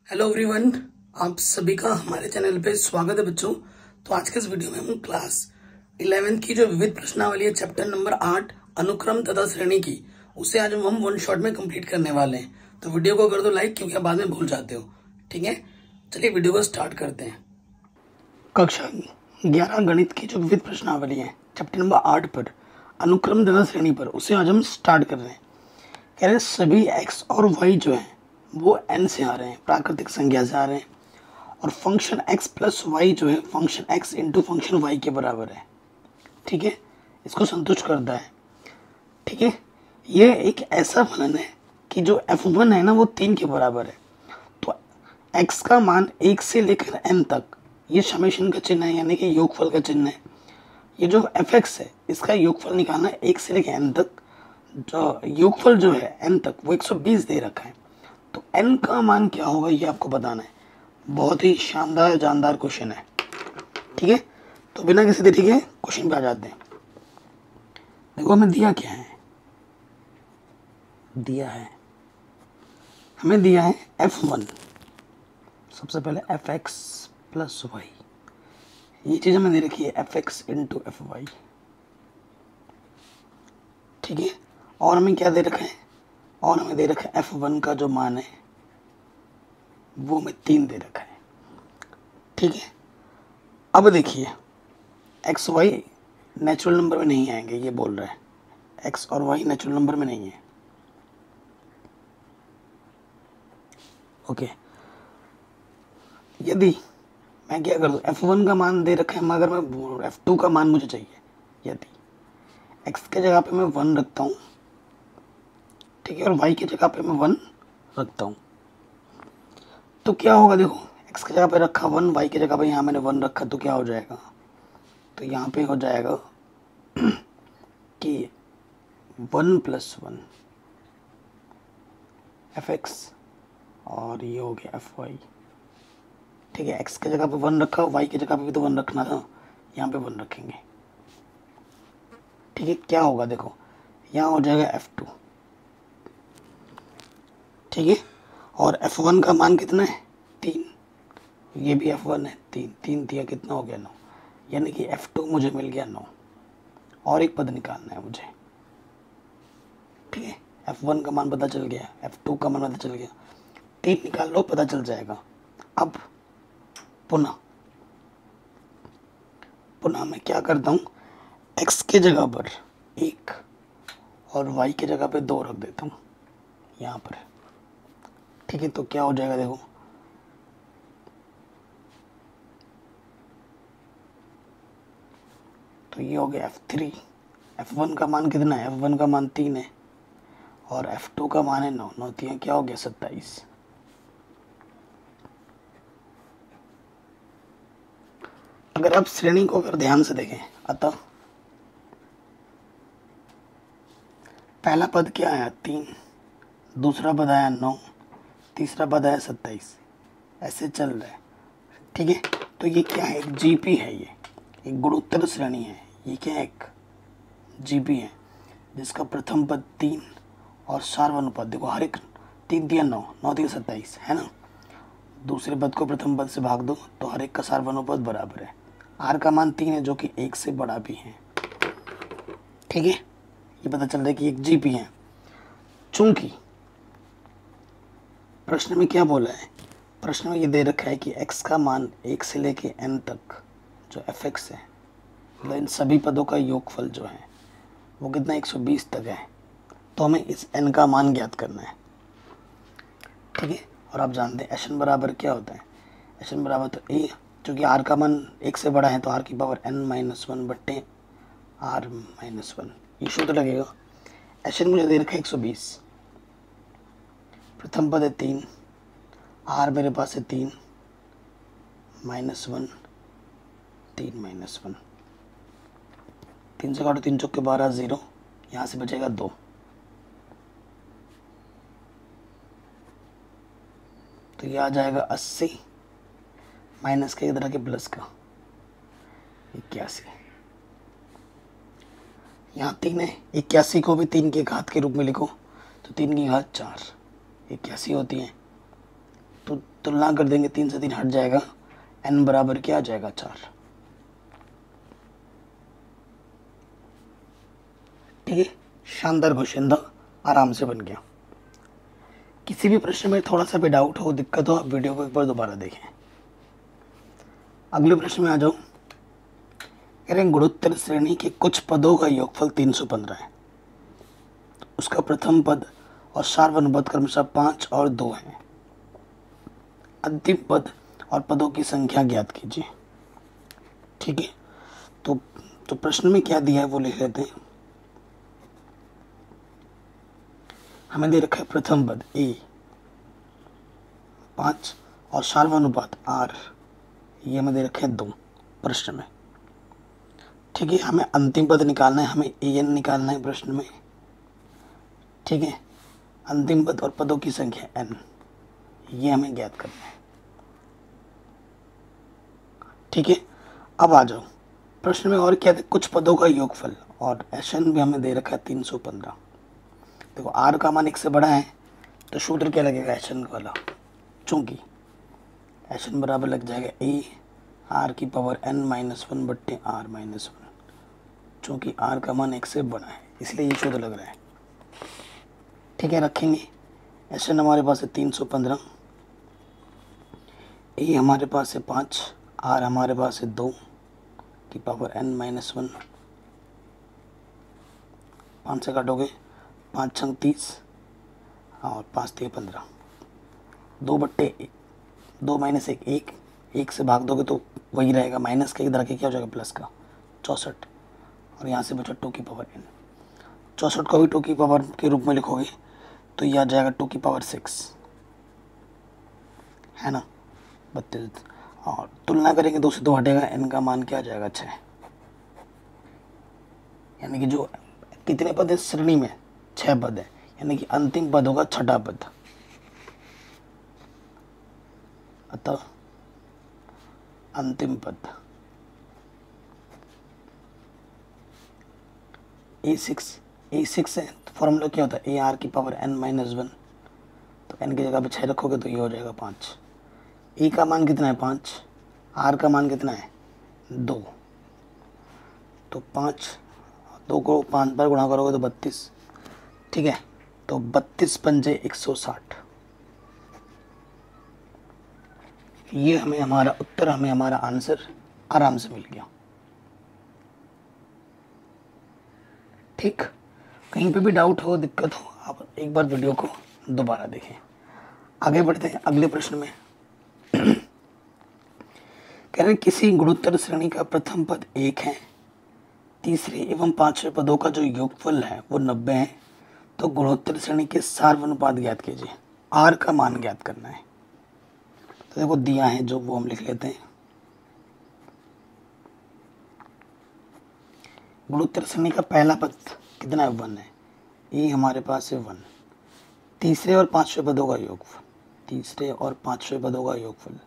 Hello everyone, आप सभी का हमारे चैनल पे स्वागत है बच्चों। तो आज के इस वीडियो में हम क्लास 11th की जो विविध प्रश्नावली है चैप्टर नंबर 8 अनुक्रम तथा श्रेणी की, उसे आज हम वन शॉट में कंप्लीट करने वाले हैं। तो वीडियो को कर दो लाइक, क्योंकि आप बाद में भूल जाते हो। ठीक है, चलिए वीडियो को स्टार्ट करते हैं। कक्षा 11 गणित की जो विविध प्रश्नावली है चैप्टर नंबर 8 पर अनुक्रम तथा श्रेणी पर, उसे आज हम स्टार्ट कर रहे हैं। कह रहे हैं सभी एक्स और वाई जो है वो n से आ रहे हैं, प्राकृतिक संख्या से आ रहे हैं, और फंक्शन x प्लस वाई जो है function x into function y के बराबर है। ठीक है, इसको संतुष्ट करता है। ठीक है, ये एक ऐसा फलन है कि जो f1 है ना वो 3 के बराबर है। तो x का मान 1 से लेकर n तक, ये समेशन का चिन्ह है, यानी कि योगफल का चिन्ह है। ये जो fx है इसका योगफल निकालना है 1 से लेकर n तक। जो योगफल जो है n तक वो 120 दे रखा है। तो n का मान क्या होगा ये आपको बताना है। बहुत ही शानदार जानदार क्वेश्चन है। ठीक है, तो बिना किसी देरी के क्वेश्चन पे आ जाते हैं। देखो हमें दिया क्या है, हमें दिया है f1। सबसे पहले fx प्लस वाई, ये चीज हमें दे रखी है fx इंटू एफ वाई। ठीक है, और हमें क्या दे रखा है, और हमें दे रखा है f1 का जो मान है वो हमें 3 दे रखा है। ठीक है, अब देखिए x y नेचुरल नंबर में नहीं आएंगे, ये बोल रहा है x और y नेचुरल नंबर में नहीं है। ओके, यदि मैं क्या कर दूं, f1 का मान दे रखा है मगर मैं f2 का मान मुझे चाहिए। यदि x के जगह पे मैं 1 रखता हूँ, ठीक है, और y की जगह पे मैं 1 रखता हूँ, तो क्या होगा। देखो x की जगह पे रखा 1, y की जगह पे यहाँ मैंने 1 रखा, तो क्या हो जाएगा, तो यहाँ पे हो जाएगा कि 1 प्लस 1 fx और ये हो गया fy। ठीक है, x की जगह पे 1 रखा, y की जगह पे भी तो 1 रखना था, यहाँ पे 1 रखेंगे। ठीक है, क्या होगा देखो, यहाँ हो जाएगा f2। ठीक है, और f1 का मान कितना है 3, ये भी f1 है 3, 3 दिया कितना हो गया 9, यानी कि f2 मुझे मिल गया 9। और एक पद निकालना है मुझे। ठीक है, f1 का मान पता चल गया, f2 का मान पता चल गया, 3 निकाल लो पता चल जाएगा। अब पुनः मैं क्या करता हूँ, x के जगह पर 1 और y की जगह पे 2 रख देता हूँ यहाँ पर। ठीक है, तो क्या हो जाएगा देखो, तो ये हो गया f3। f1 का मान कितना है, f1 का मान 3 है और f2 का मान है 9, 9 3 क्या हो गया 27। अगर आप श्रेणी को अगर ध्यान से देखें, अतः पहला पद क्या आया 3, दूसरा पद आया 9, तीसरा पद आया 27, ऐसे चल रहा है। ठीक है, तो ये क्या है, एक जीपी है, ये एक गुणोत्तर श्रेणी है। ये क्या है, एक जीपी है जिसका प्रथम पद 3 और सार्वनुपात, देखो हर एक 3 दिया 9, 9 दिया 27 है ना। दूसरे पद को प्रथम पद से भाग दो तो हर एक का सार्वनुपात बराबर है। आर का मान 3 है जो कि 1 से बड़ा भी है। ठीक है, ये पता चल रहा है कि एक जीपी है। चूंकि प्रश्न में क्या बोला है, प्रश्न में ये दे रखा है कि x का मान 1 से लेके n तक जो fx है, मतलब इन सभी पदों का योगफल जो है वो कितना 120 तक है। तो हमें इस n का मान ज्ञात करना है। ठीक है, और आप जानते हैं Sn बराबर क्या होता है, Sn बराबर तो a, चूँकि r का मान 1 से बड़ा है तो r की पावर n-1 बट्टे r-1, ये सूत्र लगेगा। Sn मुझे दे रखा है 120, प्रथम पद है 3, r मेरे पास है 3 -1, 3 -1, 3 से काटो 3 चौके 12, 0, यहाँ से बचेगा 2। तो ये आ जाएगा 80 माइनस का इधर के प्लस का 81। यहाँ 3 है, 81 को भी 3 के घात के रूप में लिखो तो 3 की घात 4, 81 होती है। तो तुलना कर देंगे, 3 से 3 हट जाएगा, n बराबर क्या आ जाएगा 4। ठीक है, शानदार क्वेश्चन था, आराम से बन गया। किसी भी प्रश्न में थोड़ा सा भी डाउट हो, दिक्कत हो, आप वीडियो को एक बार दोबारा देखें। अगले प्रश्न में आ जाओ। कह रहे हैं गुणोत्तर श्रेणी के कुछ पदों का योगफल 315 है। उसका प्रथम पद और सार्वनुपद क्रमशः 5 और 2 है। अंतिम पद और पदों की संख्या ज्ञात कीजिए। ठीक है, तो प्रश्न में क्या दिया है वो लिख लेते हैं। हमें दे रखा है प्रथम पद ए 5 और सार्वनुपात r, ये हमें दे रखे हैं 2 प्रश्न में। ठीक है, हमें अंतिम पद निकालना है, हमें an निकालना है प्रश्न में। ठीक है, अंतिम पद और पदों की संख्या n, ये हमें ज्ञात करना है। ठीक है, अब आ जाओ प्रश्न में और क्या है, कुछ पदों का योगफल, और Sn भी हमें दे रखा है 315। देखो r का मान 1 से बड़ा है तो सूत्र क्या लगेगा Sn वाला, चूंकि Sn बराबर लग जाएगा a r की पावर n माइनस 1 बट्टे r माइनस 1। चूंकि r का मान 1 से बड़ा है इसलिए ये सूत्र लग रहा है। ठीक है, रखेंगे। Sn हमारे पास है 315, a हमारे पास है 5, r हमारे पास है 2 की पावर n माइनस 1। 5 से काटोगे 5 छंग 30 और 5 3 15, 2 बट्टे 2 माइनस 1 1, 1 से भाग दोगे तो वही रहेगा, माइनस का इधर के क्या हो जाएगा प्लस का 64, और यहाँ से बचा 2 की पावर n। 64 को भी 2 की पावर के रूप में लिखोगे तो यह आ जाएगा 2 की पावर 6, है ना 32। और तुलना करेंगे 2 से 2 हटेगा, n का मान क्या आ जाएगा 6। यानी कि जो कितने पद है श्रेणी में, 6 पद है, यानी कि अंतिम पद होगा 6ठा पद। अतः अंतिम पद A6 है तो फॉर्मूला क्या होता है, ए आर की पावर n माइनस 1, तो n की जगह पे 6 रखोगे तो ये हो जाएगा 5। ए का मान कितना है 5, आर का मान कितना है 2, तो 5 2 को 5 बार गुणा करोगे तो 32। ठीक है, तो 32 पंजे 160, ये हमें हमारा उत्तर, हमें हमारा आंसर आराम से मिल गया। ठीक, कहीं पे भी डाउट हो, दिक्कत हो, आप एक बार वीडियो को दोबारा देखें। आगे बढ़ते हैं अगले प्रश्न में। कह रहे हैं किसी गुणोत्तर श्रेणी का प्रथम पद 1 है, तीसरे एवं 5वें पदों का जो योगफल है वो 90 है, तो गुणोत्तर श्रेणी के सार्वनुपात ज्ञात कीजिए। r का मान ज्ञात करना है। तो देखो दिया है जो, वो हम लिख लेते हैं। गुणोत्तर श्रेणी का पहला पद कितना है 1 है, ये हमारे पास है 1। तीसरे और 5वें पदों का योगफल, तीसरे और 5वें पदों का योगफल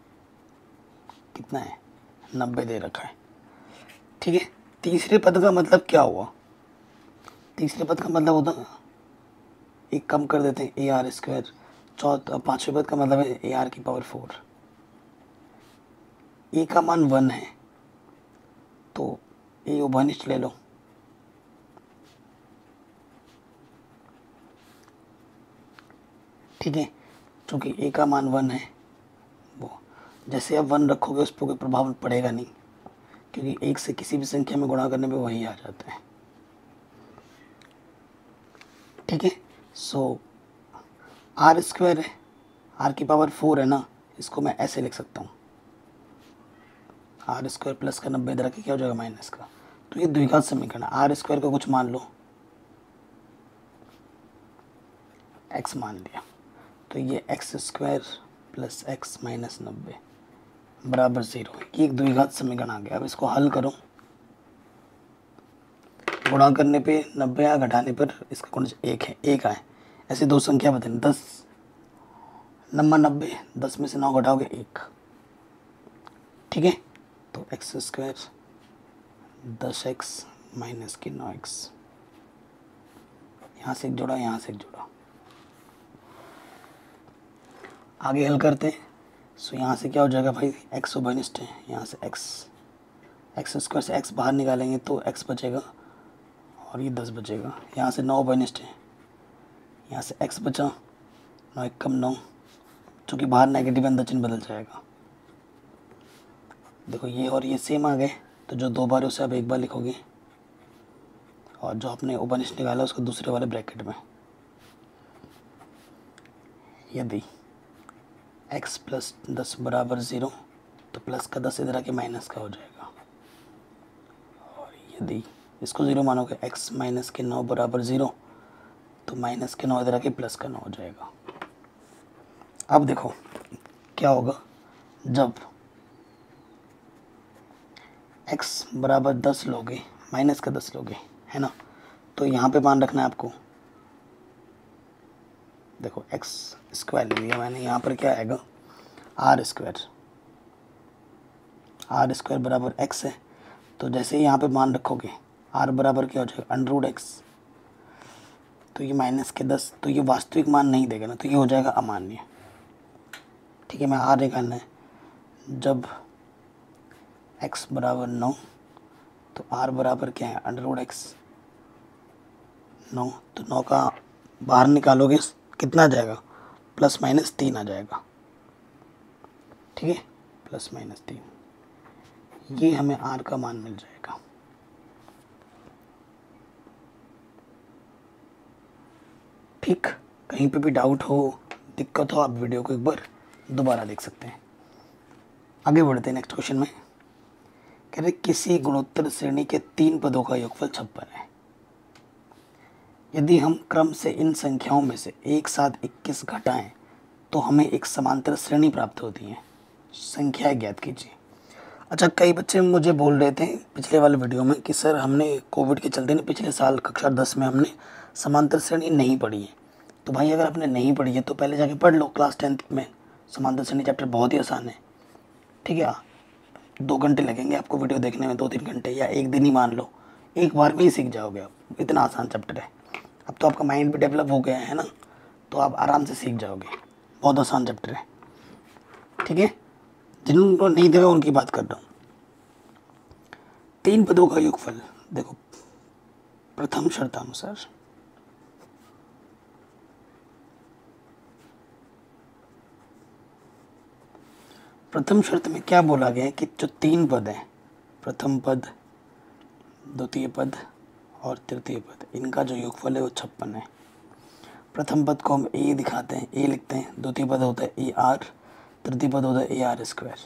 कितना है 90 दे रखा है। ठीक है, तीसरे पद का मतलब क्या हुआ, तीसरे पद का मतलब होता है, एक कम कर देते हैं ए आर स्क्वायर। 5वें पद का मतलब है ए आर की पावर 4। ए का मान 1 है तो ए उभयनिष्ठ ले लो। ठीक है, क्योंकि ए का मान 1 है, वो जैसे आप 1 रखोगे उस पर कोई प्रभाव पड़ेगा नहीं, क्योंकि 1 से किसी भी संख्या में गुणा करने पे वही आ जाता है। ठीक है, सो आर स्क्वायर है, आर की पावर 4 है ना, इसको मैं ऐसे लिख सकता हूँ, आर स्क्वायर प्लस का 90 इधर के क्या हो जाएगा माइनस का, तो ये द्विघात समीकरण। आर स्क्वायर का कुछ मान लो, एक्स मान लिया, तो ये x square plus x minus 90 बराबर 0, ये एक द्विघात समीकरण आ गया। अब इसको हल करो, गुणा करने पे 90 या घटाने पर इसका गुणज 1 है, 1 आए। ऐसे दो संख्या बताएं, 10 नंबर 90, 10 में से 9 घटाओगे 1। ठीक है, तो एक्स स्क्वायर 10x माइनस की 9x, यहाँ से एक जोड़ा, यहाँ से एक जोड़ा। आगे हल करते हैं, सो यहाँ से क्या हो जाएगा भाई, एक्स उभयनिष्ठ है, यहाँ से एक्स स्क्वायर से एक्स बाहर निकालेंगे तो एक्स बचेगा और ये 10 बचेगा। यहाँ से 9 उभयनिष्ठ है, यहाँ से एक्स बचा, 9 एक कम 9, चूँकि बाहर नेगेटिव अंदर चिन्ह बदल जाएगा। देखो ये और ये सेम आ गए, तो जो 2 बार उसे आप 1 बार लिखोगे और जो आपने उभयनिष्ठ निकाला उसको दूसरे वाले ब्रैकेट में। यदि x प्लस 10 बराबर 0 तो प्लस का 10 इधर आके माइनस का हो जाएगा, और यदि इसको 0 मानोगे x माइनस के 9 बराबर 0 तो माइनस के 9 इधर आके प्लस का 9 हो जाएगा। अब देखो क्या होगा, जब x बराबर 10 लोगे, माइनस का 10 लोगे, है ना, तो यहाँ पे मान रखना है आपको। देखो एक्स स्क्वायर ले लिया मैंने, यहाँ पर क्या आएगा, आर स्क्वायर बराबर एक्स है। तो जैसे ही यहाँ पे मान रखोगे आर बराबर क्या हो जाएगा, अंडर एक्स, तो ये माइनस के 10, तो ये वास्तविक मान नहीं देगा ना, तो ये हो जाएगा अमान्य। ठीक है, मैं आर निकालना है, जब एक्स बराबर 9 तो आर बराबर क्या है, अंडर एक्स 9, तो 9 का बाहर निकालोगे कितना आ जाएगा, प्लस माइनस 3 आ जाएगा। ठीक है, प्लस माइनस 3, ये हमें आर का मान मिल जाएगा। ठीक, कहीं पे भी डाउट हो, दिक्कत हो, आप वीडियो को एक बार दोबारा देख सकते हैं। आगे बढ़ते हैं नेक्स्ट क्वेश्चन में। कह रहे किसी गुणोत्तर श्रेणी के 3 पदों का योगफल 56 है। यदि हम क्रम से इन संख्याओं में से एक साथ 21 घटाएं तो हमें एक समांतर श्रेणी प्राप्त होती है, संख्या ज्ञात कीजिए। अच्छा, कई बच्चे मुझे बोल रहे थे पिछले वाले वीडियो में कि सर हमने कोविड के चलते पिछले साल कक्षा 10 में हमने समांतर श्रेणी नहीं पढ़ी है। तो भाई अगर आपने नहीं पढ़ी है तो पहले जाके पढ़ लो, क्लास 10th में समांतर श्रेणी चैप्टर बहुत ही आसान है। ठीक है, 2 घंटे लगेंगे आपको वीडियो देखने में, 2-3 घंटे, या एक दिन ही मान लो, एक बार में ही सीख जाओगे आप, इतना आसान चैप्टर है। अब तो आपका माइंड भी डेवलप हो गया है ना, तो आप आराम से सीख जाओगे, बहुत आसान चैप्टर है। ठीक है, जिनको नहीं देखा उनकी बात कर रहा हूँ। 3 पदों का योगफल, देखो प्रथम शर्तानुसार प्रथम शर्त में क्या बोला गया है कि जो 3 पद हैं, प्रथम पद, द्वितीय पद और तृतीय पद, इनका जो योगफल है वो 56 है। प्रथम पद को हम ए दिखाते हैं, ए लिखते हैं, द्वितीय पद होता है ए आर, तृतीय पद होता है ए आर स्क्वायर,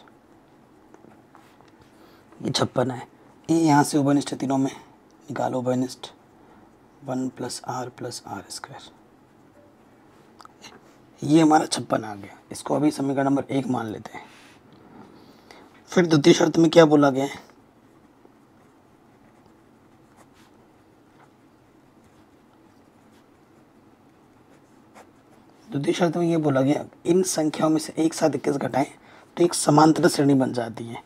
ये 56 है। ए यहाँ से उभयनिष्ठ तीनों में निकालो, उभयनिष्ठ 1 + r स्क्वायर, ये हमारा 56 आ गया। इसको अभी समीकरण नंबर 1 मान लेते हैं। फिर द्वितीय शर्त में क्या बोला गया है, द्वितीय शर्त में ये बोला गया इन संख्याओं में से एक साथ 21 घटाएं तो एक समांतर श्रेणी बन जाती है।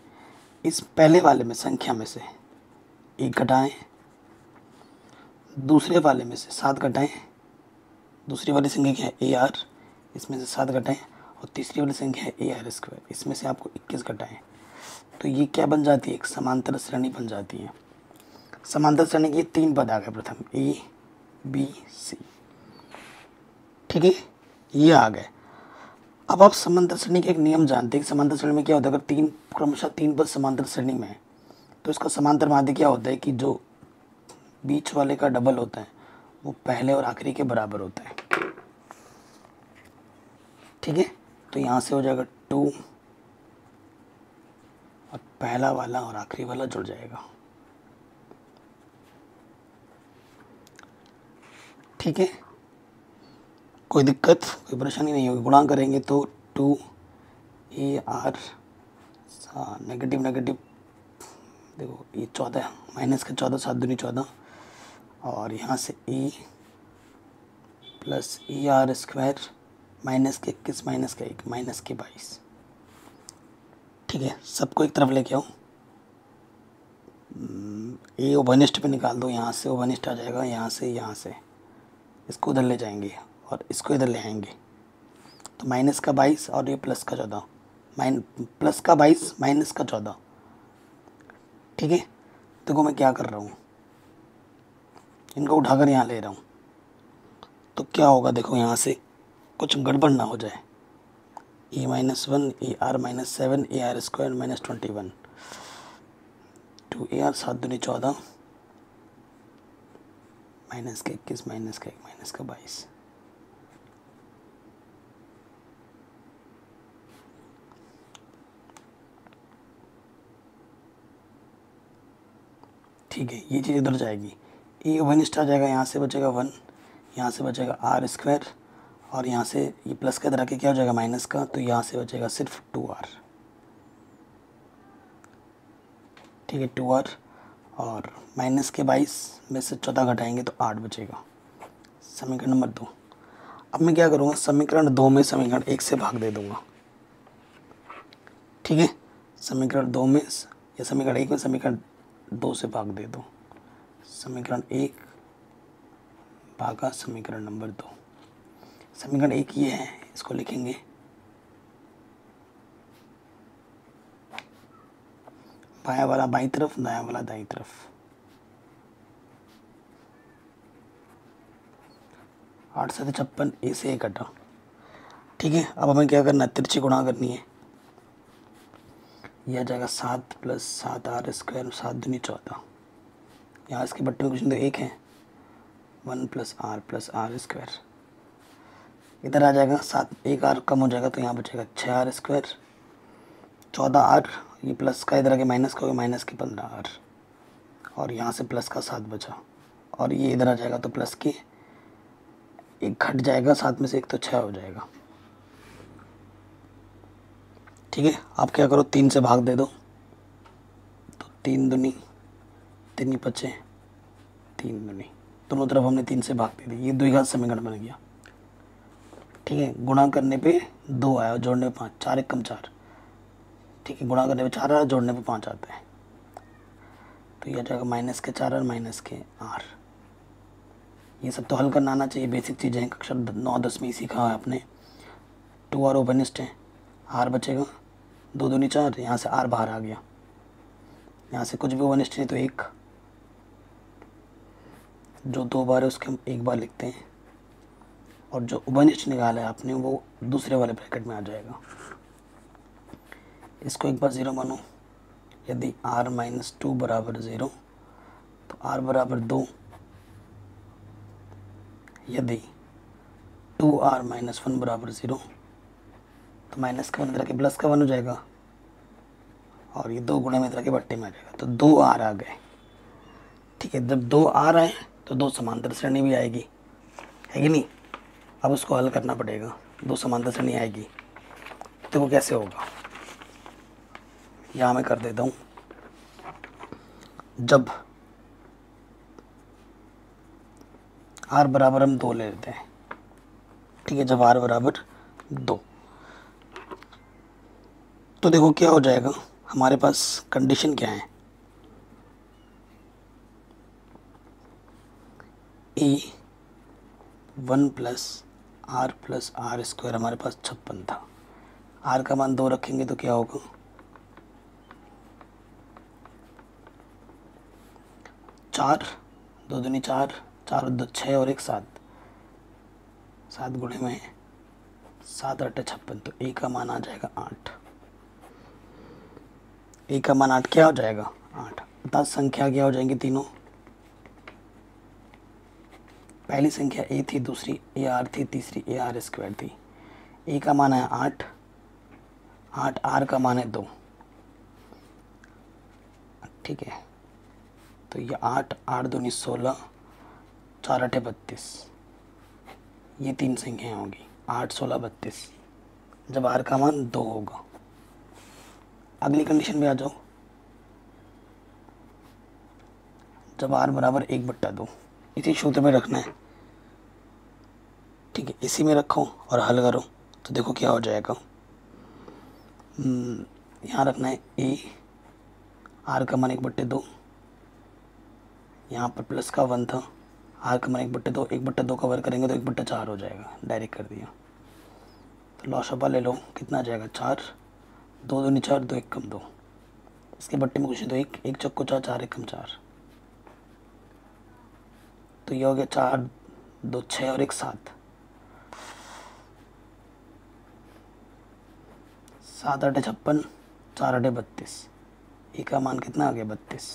इस पहले वाले में संख्या में से 1 घटाएं, दूसरे वाले में से 7 घटाएं, दूसरी वाली संख्या क्या है ए आर, इसमें से 7 घटाएं, और तीसरी वाली संख्या है ए आर स्क्वायर, इसमें से आपको 21 घटाएं, तो ये क्या बन जाती है, एक समांतर श्रेणी बन जाती है। समांतर श्रेणी के 3 पद आ गए, प्रथम ए बी सी। ठीक है, ये आ गए। अब आप समांतर श्रेणी के एक नियम जानते हैं कि समांतर श्रेणी में क्या होता है, अगर क्रमशः 3 पद समांतर श्रेणी में है तो इसका समांतर माध्य क्या होता है कि जो बीच वाले का डबल होता है वो पहले और आखिरी के बराबर होता है। ठीक है, तो यहाँ से हो जाएगा 2 और पहला वाला और आखिरी वाला जुड़ जाएगा। ठीक है, कोई दिक्कत, कोई परेशानी नहीं होगी। गुणा करेंगे तो 2 ए आर, नेगेटिव नेगेटिव, देखो ये 14, माइनस का 14, 7 दूनी 14, और यहाँ से a plus a r square, minus के 21, माइनस का 1, माइनस के 22। ठीक है, सबको एक तरफ लेके आओ, ए उभयनिष्ठ पे निकाल दो, यहाँ से उभयनिष्ठ आ जाएगा, यहाँ से इसको उधर ले जाएंगे और इसको इधर ले आएंगे, तो माइनस का 22 और ये प्लस का 14, प्लस का 22 माइनस का 14। ठीक है, देखो मैं क्या कर रहा हूँ, इनको उठाकर यहाँ ले रहा हूँ, तो क्या होगा देखो, यहाँ से कुछ गड़बड़ ना हो जाए। e-1 AR-7 AR² -21 2 AR 7 दूनी 14 माइनस का 21 माइनस का 1 माइनस का 22। ठीक है, ये चीज़ इधर जाएगी, ये 1 आ जाएगा, यहाँ से बचेगा 1, यहाँ से बचेगा R², और यहाँ से ये प्लस का इधर आके क्या हो जाएगा माइनस का, तो यहाँ से बचेगा सिर्फ 2R। ठीक है, 2R, और माइनस के 22 में से 14 घटाएंगे तो 8 बचेगा। समीकरण नंबर 2। अब मैं क्या करूँगा, समीकरण 2 में समीकरण 1 से भाग दे दूँगा। ठीक है, समीकरण 2 में या समीकरण 1 में समीकरण 2 से भाग दे दो। समीकरण 1 भागा समीकरण नंबर 2। समीकरण 1 ये है, इसको लिखेंगे बाया वाला बाई तरफ, दाया वाला दाई तरफ। आठ 7 56, ए से 1 कटा। ठीक है, अब हमें क्या करना है, तिरछी गुणा करनी है। यह आ जाएगा 7 + 7R², 7 दूनी 14। यहाँ इसके बट्टे में कुछ नहीं तो 1 है, 1 + R + R²। इधर आ जाएगा 7, 1 R कम हो जाएगा तो यहाँ बचेगा 6R², 14R, ये प्लस का इधर आके माइनस का हो गया, माइनस के 15R, और यहाँ से प्लस का 7 बचा, और ये इधर आ जाएगा तो प्लस के 1 घट जाएगा, 7 में से 1 तो 6 हो जाएगा। ठीक है, आप क्या करो, 3 से भाग दे दो, तो 3 दूनी 3 ही बचे, 3 दूनी, दोनों तरफ हमने 3 से भाग दे दी, ये द्विघात समीकरण बन गया। ठीक है, गुणा करने पे 2 आया, जोड़ने पे 5, 4 1 कम 4। ठीक है, गुणा करने पे 4 आया, जोड़ने पे 5 आता है, तो यह आ जाएगा माइनस के 4 और माइनस के R। ये सब तो हल करना आना चाहिए, बेसिक चीज़ें हैं, कक्षा 9-10 में ही सीखा है आपने। 2R ओपनिस्ट है, R बचेगा 2 दूनी 4, यहाँ से R बाहर आ गया, यहाँ से कुछ भी ओपनिस्ट नहीं तो 1, जो 2 बार है उसके हम 1 बार लिखते हैं, और जो उभयनिष्ठ निकाला है आपने वो दूसरे वाले ब्रैकेट में आ जाएगा। इसको एक बार 0 मानो, यदि R - 2 = 0 तो R = 2, यदि 2R - 1 = 0 तो माइनस का 1 इधर के प्लस का 1 हो जाएगा, और ये 2 गुणे में इधर के बट्टे में आ जाएगा, तो 2R आ गए। ठीक है, जब 2R आए तो 2 समांतर श्रेणी भी आएगी, है कि नहीं। अब उसको हल करना पड़ेगा, 2 समांतर श्रेणी आएगी, तो वो कैसे होगा, यहाँ मैं कर देता हूँ। जब R बराबर हम 2 ले लेते हैं, ठीक है, जब R बराबर 2, तो देखो क्या हो जाएगा, हमारे पास कंडीशन क्या है, A1 + R + R² हमारे पास 56 था। R का मान 2 रखेंगे तो क्या होगा, 4 2 दूनी 4, 4 2 6 और 1 7, 7 गुणे में 7 8 56, तो A का मान आ जाएगा 8। A का मान 8 क्या हो जाएगा, 8। अर्थात संख्या क्या हो जाएंगी तीनों, पहली संख्या A थी, दूसरी AR थी, तीसरी AR² थी। A का मान है 8, 8 R का मान है 2। ठीक है, तो ये 8 8 दूनी 16, 4 8 32, ये 3 संख्याएं होंगी, 8 16 32, जब R का मान 2 होगा। अगली कंडीशन में आ जाओ, जब R बराबर 1/2, इसी सूत्र में रखना है। ठीक है, इसी में रखो और हल करो, तो देखो क्या हो जाएगा। यहाँ रखना है A, R का मान 1/2, यहाँ पर प्लस का 1 था, R का मान 1/2, 1/2 का वर्ग करेंगे तो 1/4 हो जाएगा, डायरेक्ट कर दिया। तो लॉसपा ले लो, कितना आ जाएगा 4, दो दूनी 4, 2 1 कम 2, इसके बट्टे में कुछ नहीं, तो एक चौको 4, 4 1 कम 4, तो ये हो गया 4 2 6 और 1 7, 7 8 56, 4 8 32, ए का मान कितना आ गया 32।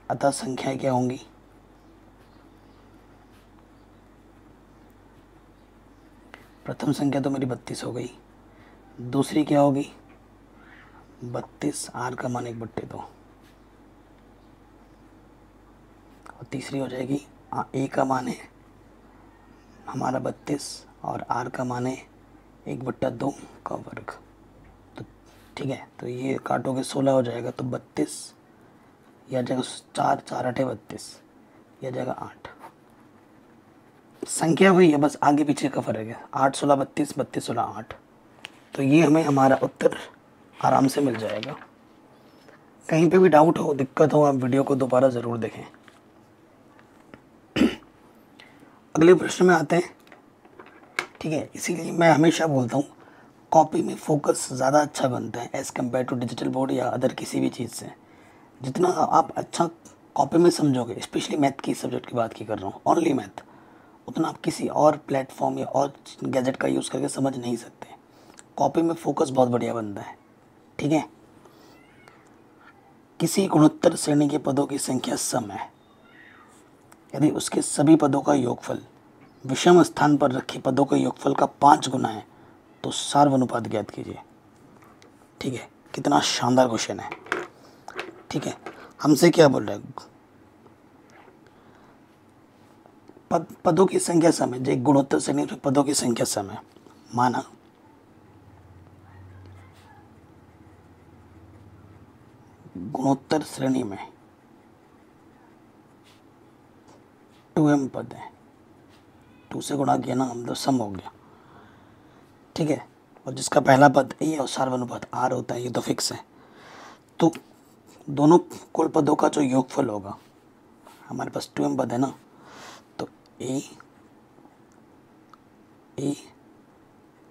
अतः संख्याएं क्या होंगी, प्रथम संख्या तो मेरी 32 हो गई, दूसरी क्या होगी 32, आर का मान 1/2, और तीसरी हो जाएगी ए का मान है हमारा 32 और आर का मान है 1/2 का वर्ग। तो ठीक है, तो ये काटोगे 16 हो जाएगा, तो 32 यह जाएगा 4 4 8 32, यह जाएगा 8। संख्या वही है, बस आगे पीछे का फर्क है, 8 16 32, 32 16 8। तो ये हमें हमारा उत्तर आराम से मिल जाएगा। कहीं पे भी डाउट हो, दिक्कत हो, आप वीडियो को दोबारा ज़रूर देखें। अगले प्रश्न में आते हैं। ठीक है, इसीलिए मैं हमेशा बोलता हूँ कॉपी में फोकस ज़्यादा अच्छा बनता है as compare to digital board या अदर किसी भी चीज़ से। जितना आप अच्छा कॉपी में समझोगे, स्पेशली मैथ की सब्जेक्ट की बात की कर रहा हूँ, ओनली मैथ, उतना आप किसी और प्लेटफॉर्म या और गैजेट का यूज़ करके समझ नहीं सकते। कॉपी में फोकस बहुत बढ़िया बनता है। ठीक है, किसी गुणोत्तर श्रेणी के पदों की संख्या सम है यदि उसके सभी पदों का योगफल विषम स्थान पर रखे पदों के योगफल का 5 गुना है तो सार्वनुपात ज्ञात कीजिए। ठीक है, कितना शानदार क्वेश्चन है। ठीक है, हमसे क्या बोल रहा है, पदों की संख्या सम है, जो गुणोत्तर श्रेणी में पदों की संख्या सम है। माना गुणोत्तर श्रेणी में 2m पद है, 2 से गुणा किया ना हम तो सम हो गया। ठीक है, और जिसका पहला पद ए और सार्वनुपात आर होता है, ये तो फिक्स है। तो दोनों कुल पदों का जो योगफल होगा, हमारे पास 2m पद है ना, तो ए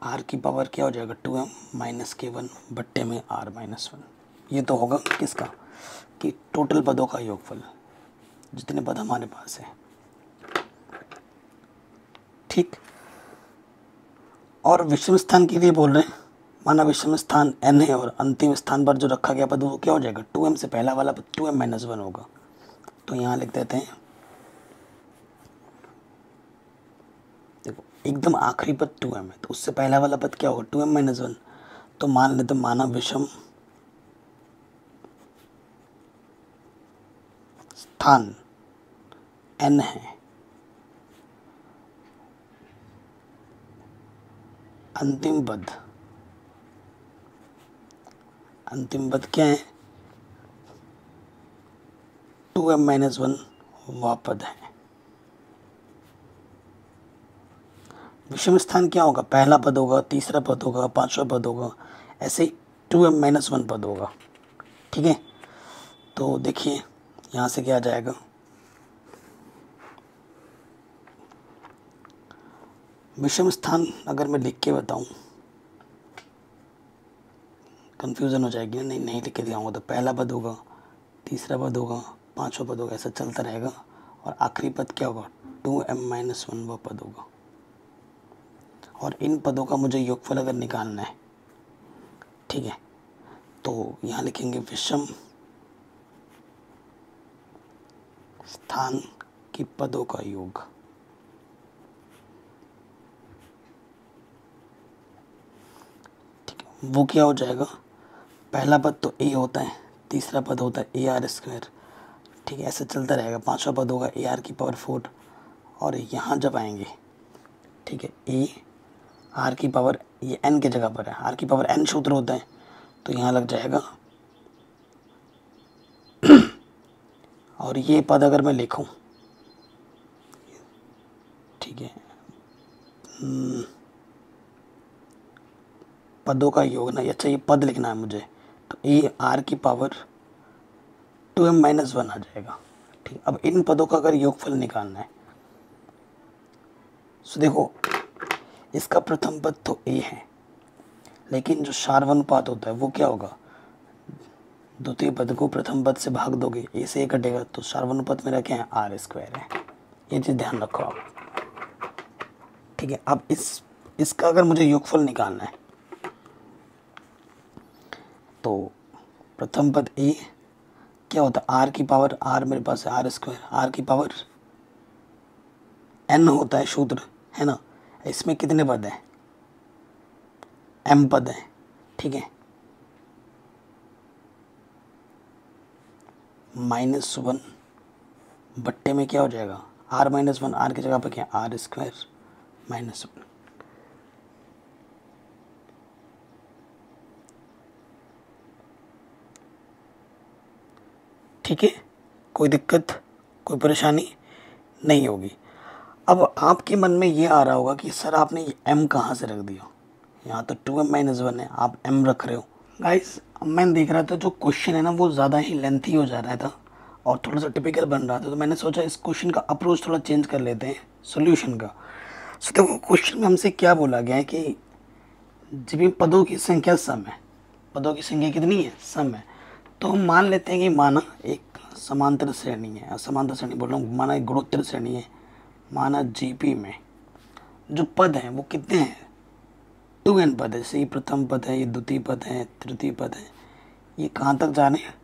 आर की पावर क्या हो जाएगा 2m माइनस k1 बट्टे में r माइनस 1। ये तो होगा किसका, कि टोटल पदों का योगफल, जितने पद हमारे पास है। ठीक, और विषम स्थान के लिए बोल रहे हैं, माना विषम स्थान n है और अंतिम स्थान पर जो रखा गया पद वो क्या हो जाएगा 2m से पहला वाला पद 2m माइनस 1 होगा। तो यहाँ लिख देते हैं, देखो एकदम आखिरी पद 2m है, तो उससे पहला वाला पद क्या होगा 2m माइनस 1। तो मान लेते, माना विषम स्थान n है, अंतिम पद क्या है 2m माइनस 1 वह पद है। विषम स्थान क्या होगा, पहला पद होगा, तीसरा पद होगा, पांचवा पद होगा, ऐसे ही 2m माइनस 1 पद होगा। ठीक है, तो देखिए यहाँ से क्या आ जाएगा, विषम स्थान अगर मैं लिख के बताऊँ कंफ्यूजन हो जाएगी, नहीं लिख के दिखाऊंगा तो पहला पद होगा, तीसरा पद होगा, पांचवा पद होगा, ऐसा चलता रहेगा, और आखिरी पद क्या होगा 2m माइनस 1 वह पद होगा। और इन पदों का मुझे योगफल अगर निकालना है, ठीक है, तो यहाँ लिखेंगे विषम स्थान की पदों का योग। ठीक है, वो क्या हो जाएगा, पहला पद तो a होता है, तीसरा पद होता है AR²। ठीक है, ऐसे चलता रहेगा, पांचवा पद होगा AR की पावर 4, और यहाँ जब आएंगे, ठीक है, A R की पावर, ये n की जगह पर है, R की पावर n सूत्र होता है, तो यहाँ लग जाएगा। और ये पद अगर मैं लिखूं, ठीक है, पदों का योग ना, अच्छा ये पद लिखना है मुझे, तो AR की पावर 2m माइनस 1 आ जाएगा। ठीक, अब इन पदों का अगर योगफल निकालना है, तो देखो इसका प्रथम पद तो a है, लेकिन जो सार्वनुपात होता है वो क्या होगा, द्वितीय पद को प्रथम पद से भाग दोगे, ए से ए कटेगा, तो सार्वनुपात मेरा क्या है, आर स्क्वायर है। ये चीज़ ध्यान रखो आप, ठीक है। अब इसका अगर मुझे योगफल निकालना है तो प्रथम पद ए क्या होता है, आर की पावर, आर मेरे पास है आर स्क्वायर, आर की पावर एन होता है सूत्र, है ना। इसमें कितने पद हैं, एम पद हैं, ठीक है। -1 बट्टे में क्या हो जाएगा, आर -1, आर की जगह पर क्या, आर स्क्वायर -1। ठीक है, कोई दिक्कत, कोई परेशानी नहीं होगी। अब आपके मन में ये आ रहा होगा कि सर आपने ये m कहाँ से रख दिया, यहाँ तो 2m-1 है, आप m रख रहे हो। गाइस मैं देख रहा था जो क्वेश्चन है ना वो ज़्यादा ही लेंथी हो जा रहा था और थोड़ा सा टिपिकल बन रहा था, तो मैंने सोचा इस क्वेश्चन का अप्रोच थोड़ा चेंज कर लेते हैं सॉल्यूशन का। सो देखो क्वेश्चन में हमसे क्या बोला गया है कि जब भी पदों की संख्या सम है, पदों की संख्या कितनी है, सम है, तो हम मान लेते हैं कि माना एक समांतर श्रेणी है, समांतर श्रेणी बोल रहा हूँ, माना एक गुणोत्तर श्रेणी है, माना जीपी में जो पद हैं वो कितने हैं, 2n पद है। ये प्रथम पद है, ये द्वितीय पद है, तृतीय पद है, ये कहाँ तक जा रहे हैं,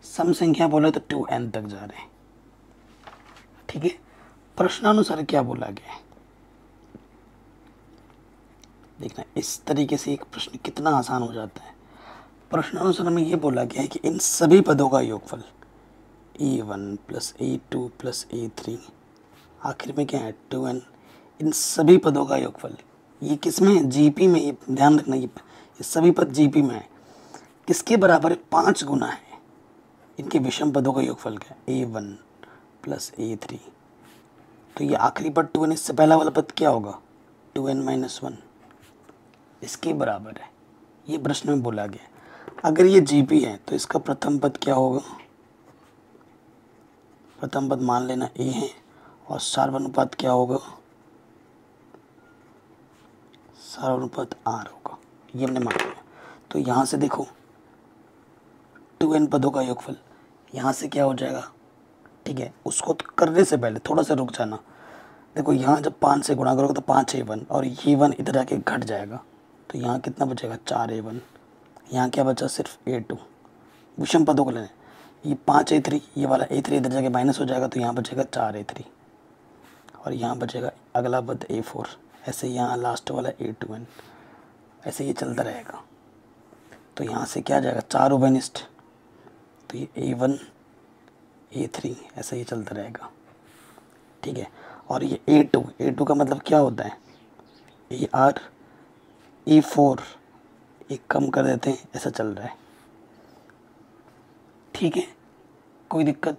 सम संख्या बोले तो 2n तक जा रहे हैं, ठीक है। प्रश्नानुसार क्या बोला गया है, देखना इस तरीके से एक प्रश्न कितना आसान हो जाता है। प्रश्नानुसार में ये बोला गया है कि इन सभी पदों का योगफल a1 + a2 + a3 आखिर में क्या है 2n, इन सभी पदों का योगफल, ये किस में है, जीपी में, ये ध्यान रखना, ये सभी पद जीपी में है, किसके बराबर है, 5 गुना है इनके विषम पदों का योगफल क्या है, a1 + a3। तो ये आखिरी पद 2n, इससे पहला वाला पद क्या होगा, 2n-1, इसके बराबर है, ये प्रश्न में बोला गया। अगर ये जीपी है तो इसका प्रथम पद क्या होगा, प्रथम पद मान लेना ए है, और सार्वनुपात क्या होगा, सार्वनुपात आर होगा, ये हमने मान लिया। तो यहाँ से देखो 2n पदों का योगफल यहाँ से क्या हो जाएगा, ठीक है। उसको तो करने से पहले थोड़ा सा रुक जाना, देखो यहाँ जब 5 से गुणा करोगे तो 5a1 और ये 1 इधर आके घट जाएगा, तो यहाँ कितना बचेगा, 4a1, यहाँ क्या बचा, सिर्फ a2, विषम पदों को लेने, ये 5a3, ये वाला a3 इधर जाके माइनस हो जाएगा, तो यहाँ बचेगा 4a3, और यहाँ बचेगा अगला पद a4, ऐसे यहाँ लास्ट वाला a2n, ऐसे ये चलता रहेगा। तो यहाँ से क्या आ जाएगा, 4 ओबेनिस्ट, तो ये a1 a3 ऐसे ही चलता रहेगा, ठीक है। और ये a2 का मतलब क्या होता है, ar a4, एक कम कर देते हैं, ऐसा चल रहा है, ठीक है। कोई दिक्कत,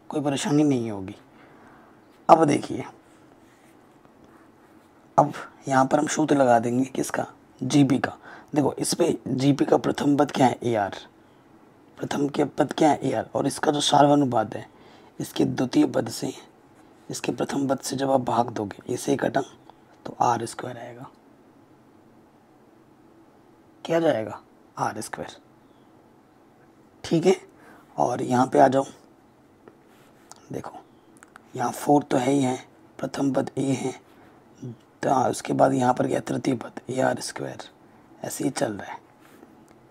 कोई परेशानी नहीं होगी। अब देखिए, अब यहाँ पर हम सूत्र लगा देंगे किसका, जीपी का। देखो इस पे जीपी का प्रथम पद क्या है, AR, प्रथम के पद क्या है AR, और इसका जो सार्वनुपात है इसके द्वितीय पद से, इसके प्रथम पद से जब आप भाग दोगे, इसे कटा तो आर स्क्वायर आएगा, क्या जाएगा, आर स्क्वायर, ठीक है। और यहाँ पे आ जाओ, देखो यहाँ 4 तो है ही है, प्रथम पद ए है, तो उसके बाद यहाँ पर गया तृतीय पद AR स्क्वायर, ऐसे ही चल रहा है।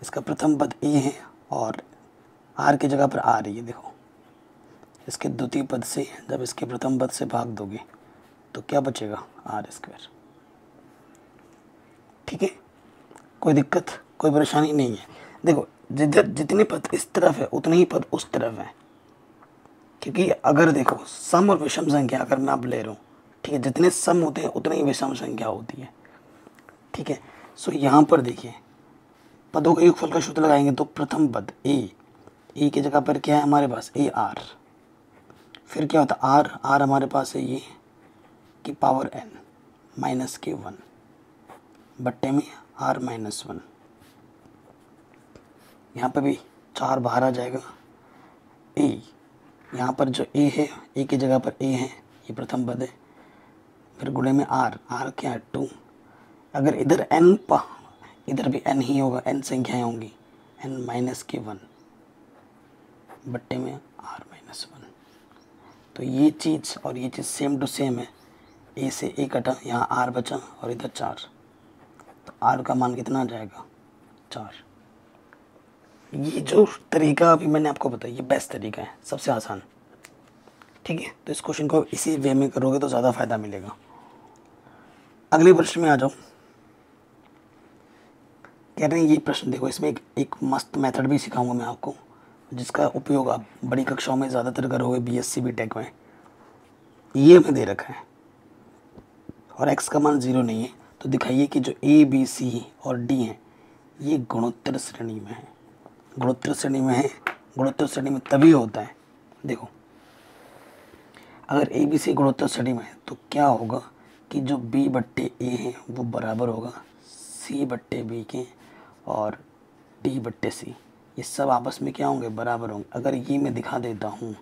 इसका प्रथम पद ए है और आर की जगह पर आ रही है, देखो इसके द्वितीय पद से जब इसके प्रथम पद से भाग दोगे तो क्या बचेगा, आर स्क्वायर, ठीक है। कोई दिक्कत, कोई परेशानी नहीं है। देखो जितने पद इस तरफ है उतने ही पद उस तरफ है, क्योंकि अगर देखो सम और विषम संख्या अगर मैं अब ले रहा हूँ, ठीक है, जितने सम होते हैं उतनी ही विषम संख्या होती है, ठीक है। सो यहाँ पर देखिए पदों का योगफल का सूत्र लगाएंगे तो प्रथम पद ए की जगह पर क्या है हमारे पास, AR, फिर क्या होता है R हमारे पास है ये की पावर n -k1 बट्टे में r-1, यहाँ पर भी 4 बाहर आ जाएगा, A यहाँ पर जो A है, A की जगह पर A है, ये प्रथम पद है, फिर गुणे में R क्या है 2, अगर इधर इधर भी n ही होगा, n संख्याएं होंगी, n माइनस के 1 बट्टे में r माइनस 1। तो ये चीज़ और ये चीज़ सेम टू सेम है, a से a कटा, यहाँ r बचा और इधर 4, तो r का मान कितना आ जाएगा 4। ये जो तरीका अभी मैंने आपको बताया ये बेस्ट तरीका है, सबसे आसान, ठीक है। तो इस क्वेश्चन को इसी वे में करोगे तो ज़्यादा फायदा मिलेगा। अगले प्रश्न में आ जाओ। कह रहे हैं ये प्रश्न देखो, इसमें एक मस्त मेथड भी सिखाऊंगा मैं आपको, जिसका उपयोग आप बड़ी कक्षाओं में ज़्यादातर करोगे, बीएससी बीटेक में। ये हमें दे रखा है और x का मान 0 नहीं है, तो दिखाइए कि जो a b c और d हैं ये गुणोत्तर श्रेणी में है। गुणोत्तर श्रेणी में है, गुणोत्तर श्रेणी में तभी होता है, देखो अगर a b c गुणोत्तर श्रेणी में है तो क्या होगा कि जो b बट्टे a है वो बराबर होगा c बट्टे b के, और d बट्टे c, ये सब आपस में क्या होंगे, बराबर होंगे। अगर ये मैं दिखा देता हूँ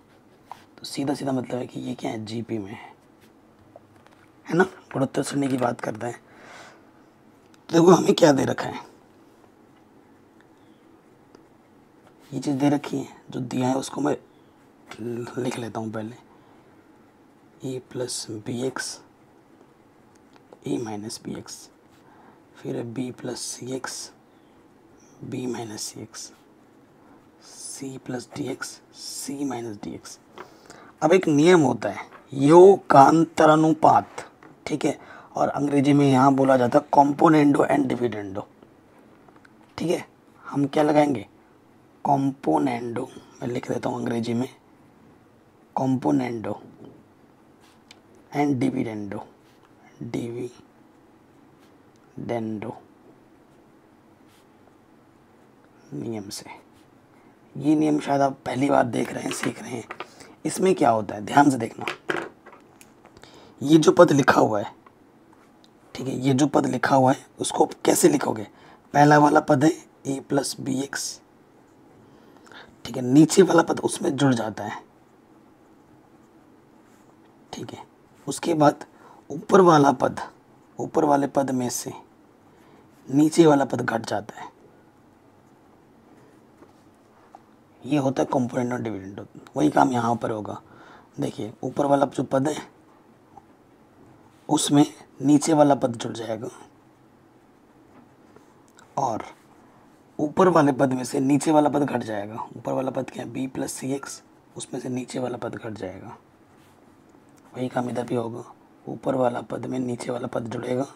तो सीधा सीधा मतलब है कि ये क्या है, GP में है ना। गुणोत्तर श्रेणी की बात करते हैं। देखो हमें क्या दे रखा है, ये चीज़ दे रखी है, जो दिया है उसको मैं लिख लेता हूँ पहले, a plus b x, a minus b x, फिर b plus c x, b minus c x, c plus d x, c minus d x. अब एक नियम होता है योगांतरानुपात, ठीक है, और अंग्रेजी में यहाँ बोला जाता है कॉम्पोनेंडो एंड डिविडेंडो, ठीक है। हम क्या लगाएंगे, कॉम्पोनेंडो, मैं लिख देता हूँ अंग्रेजी में, कॉम्पोनेंडो एंड डिविडेंडो, डिविडेंडो नियम से। ये नियम शायद आप पहली बार देख रहे हैं, सीख रहे हैं। इसमें क्या होता है, ध्यान से देखना, ये जो पद लिखा हुआ है, ठीक है, ये जो पद लिखा हुआ है उसको कैसे लिखोगे, पहला वाला पद है a प्लस बी एक्स, ठीक है, नीचे वाला पद उसमें जुड़ जाता है, ठीक है। उसके बाद ऊपर वाला पद, ऊपर वाले पद में से नीचे वाला पद घट जाता है, ये होता है कॉम्पोनेंट और डिविडेंड। वही काम यहाँ पर होगा। देखिए ऊपर वाला जो पद है उसमें नीचे वाला पद जुड़ जाएगा, और ऊपर वाले पद में से नीचे वाला पद घट जाएगा। ऊपर वाला पद क्या है, b प्लस सी एक्स, उसमें से नीचे वाला पद घट जाएगा। वही काम इधर भी होगा, ऊपर वाला पद में नीचे वाला पद जुड़ेगा,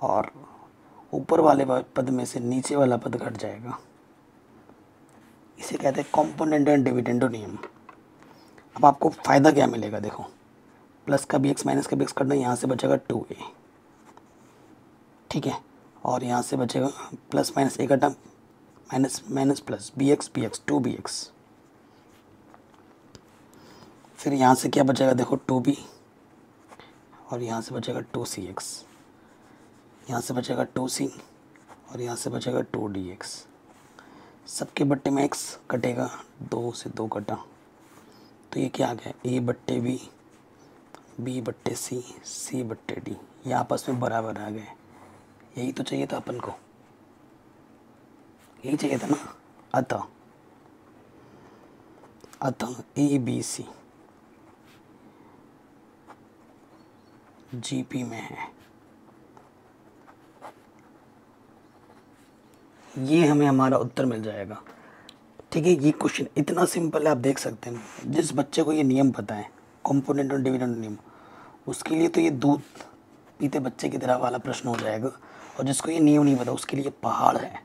और ऊपर वाले पद में से नीचे वाला पद घट जाएगा। इसे कहते हैं कॉम्पोनेंट एंड डिविडेंडो नियम। अब आपको फ़ायदा क्या मिलेगा, देखो प्लस का bx माइनस का bx करना, यहाँ से बचेगा 2a, ठीक है, और यहाँ से बचेगा प्लस माइनस a का term, minus minus plus bx 2bx, फिर यहाँ से क्या बचेगा, देखो 2b, और यहाँ से बचेगा 2cx, यहाँ से बचेगा 2c, और यहाँ से बचेगा 2dx। सबके बट्टे में x कटेगा, 2 से 2 कटा, तो ये क्या आ गया, a बट्टे b, b बट्टे c, c बट्टे d, ये आपस में बराबर आ गए। यही तो चाहिए था अपन को, यही चाहिए था ना। अतः a b c GP में है, ये हमें हमारा उत्तर मिल जाएगा, ठीक है। ये क्वेश्चन इतना सिंपल है, आप देख सकते हैं। जिस बच्चे को ये नियम पता है, कॉम्पोनेंट और डिविडेंड नियम, उसके लिए तो ये दूध पीते बच्चे की तरह वाला प्रश्न हो जाएगा, और जिसको ये नियम नहीं पता उसके लिए पहाड़ है।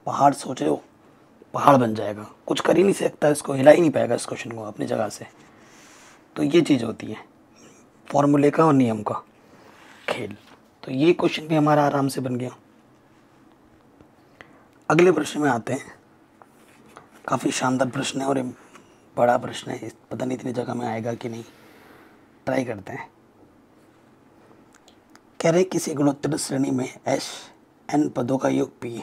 पहाड़ सोच रहे हो, पहाड़ बन जाएगा, कुछ कर ही नहीं सकता, इसको हिला ही नहीं पाएगा इस क्वेश्चन को अपनी जगह से। तो ये चीज़ होती है फॉर्मूले का और नियम का खेल। तो ये क्वेश्चन भी हमारा आराम से बन गया। अगले प्रश्न में आते हैं। काफ़ी शानदार प्रश्न है और ये बड़ा प्रश्न है, पता नहीं इतनी जगह में आएगा कि नहीं, ट्राई करते हैं। कह रहे किसी गुणोत्तर श्रेणी में एस एन पदों का योग पी,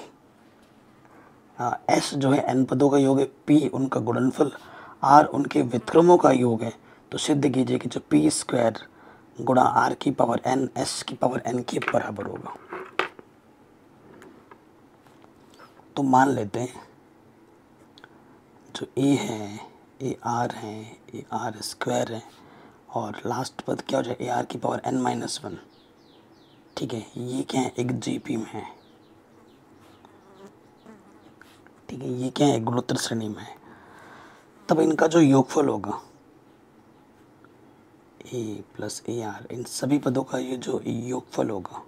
एस जो है एन पदों का योग है, पी उनका गुणनफल, आर उनके व्युत्क्रमों का योग है, तो सिद्ध कीजिए कि जो पी स्क्वायर गुणा आर की पावर एन एस की पावर एन के बराबर होगा। तो मान लेते हैं जो ए है, ए आर है, ए आर स्क्वायर है, और लास्ट पद क्या हो जाए, ए आर की पावर एन माइनस वन। ठीक है, ये क्या है, एक जीपी में है। ठीक है, ये क्या है, गुणोत्तर श्रेणी में है। तब इनका जो योगफल होगा ए प्लस ए आर, इन सभी पदों का ये जो योगफल होगा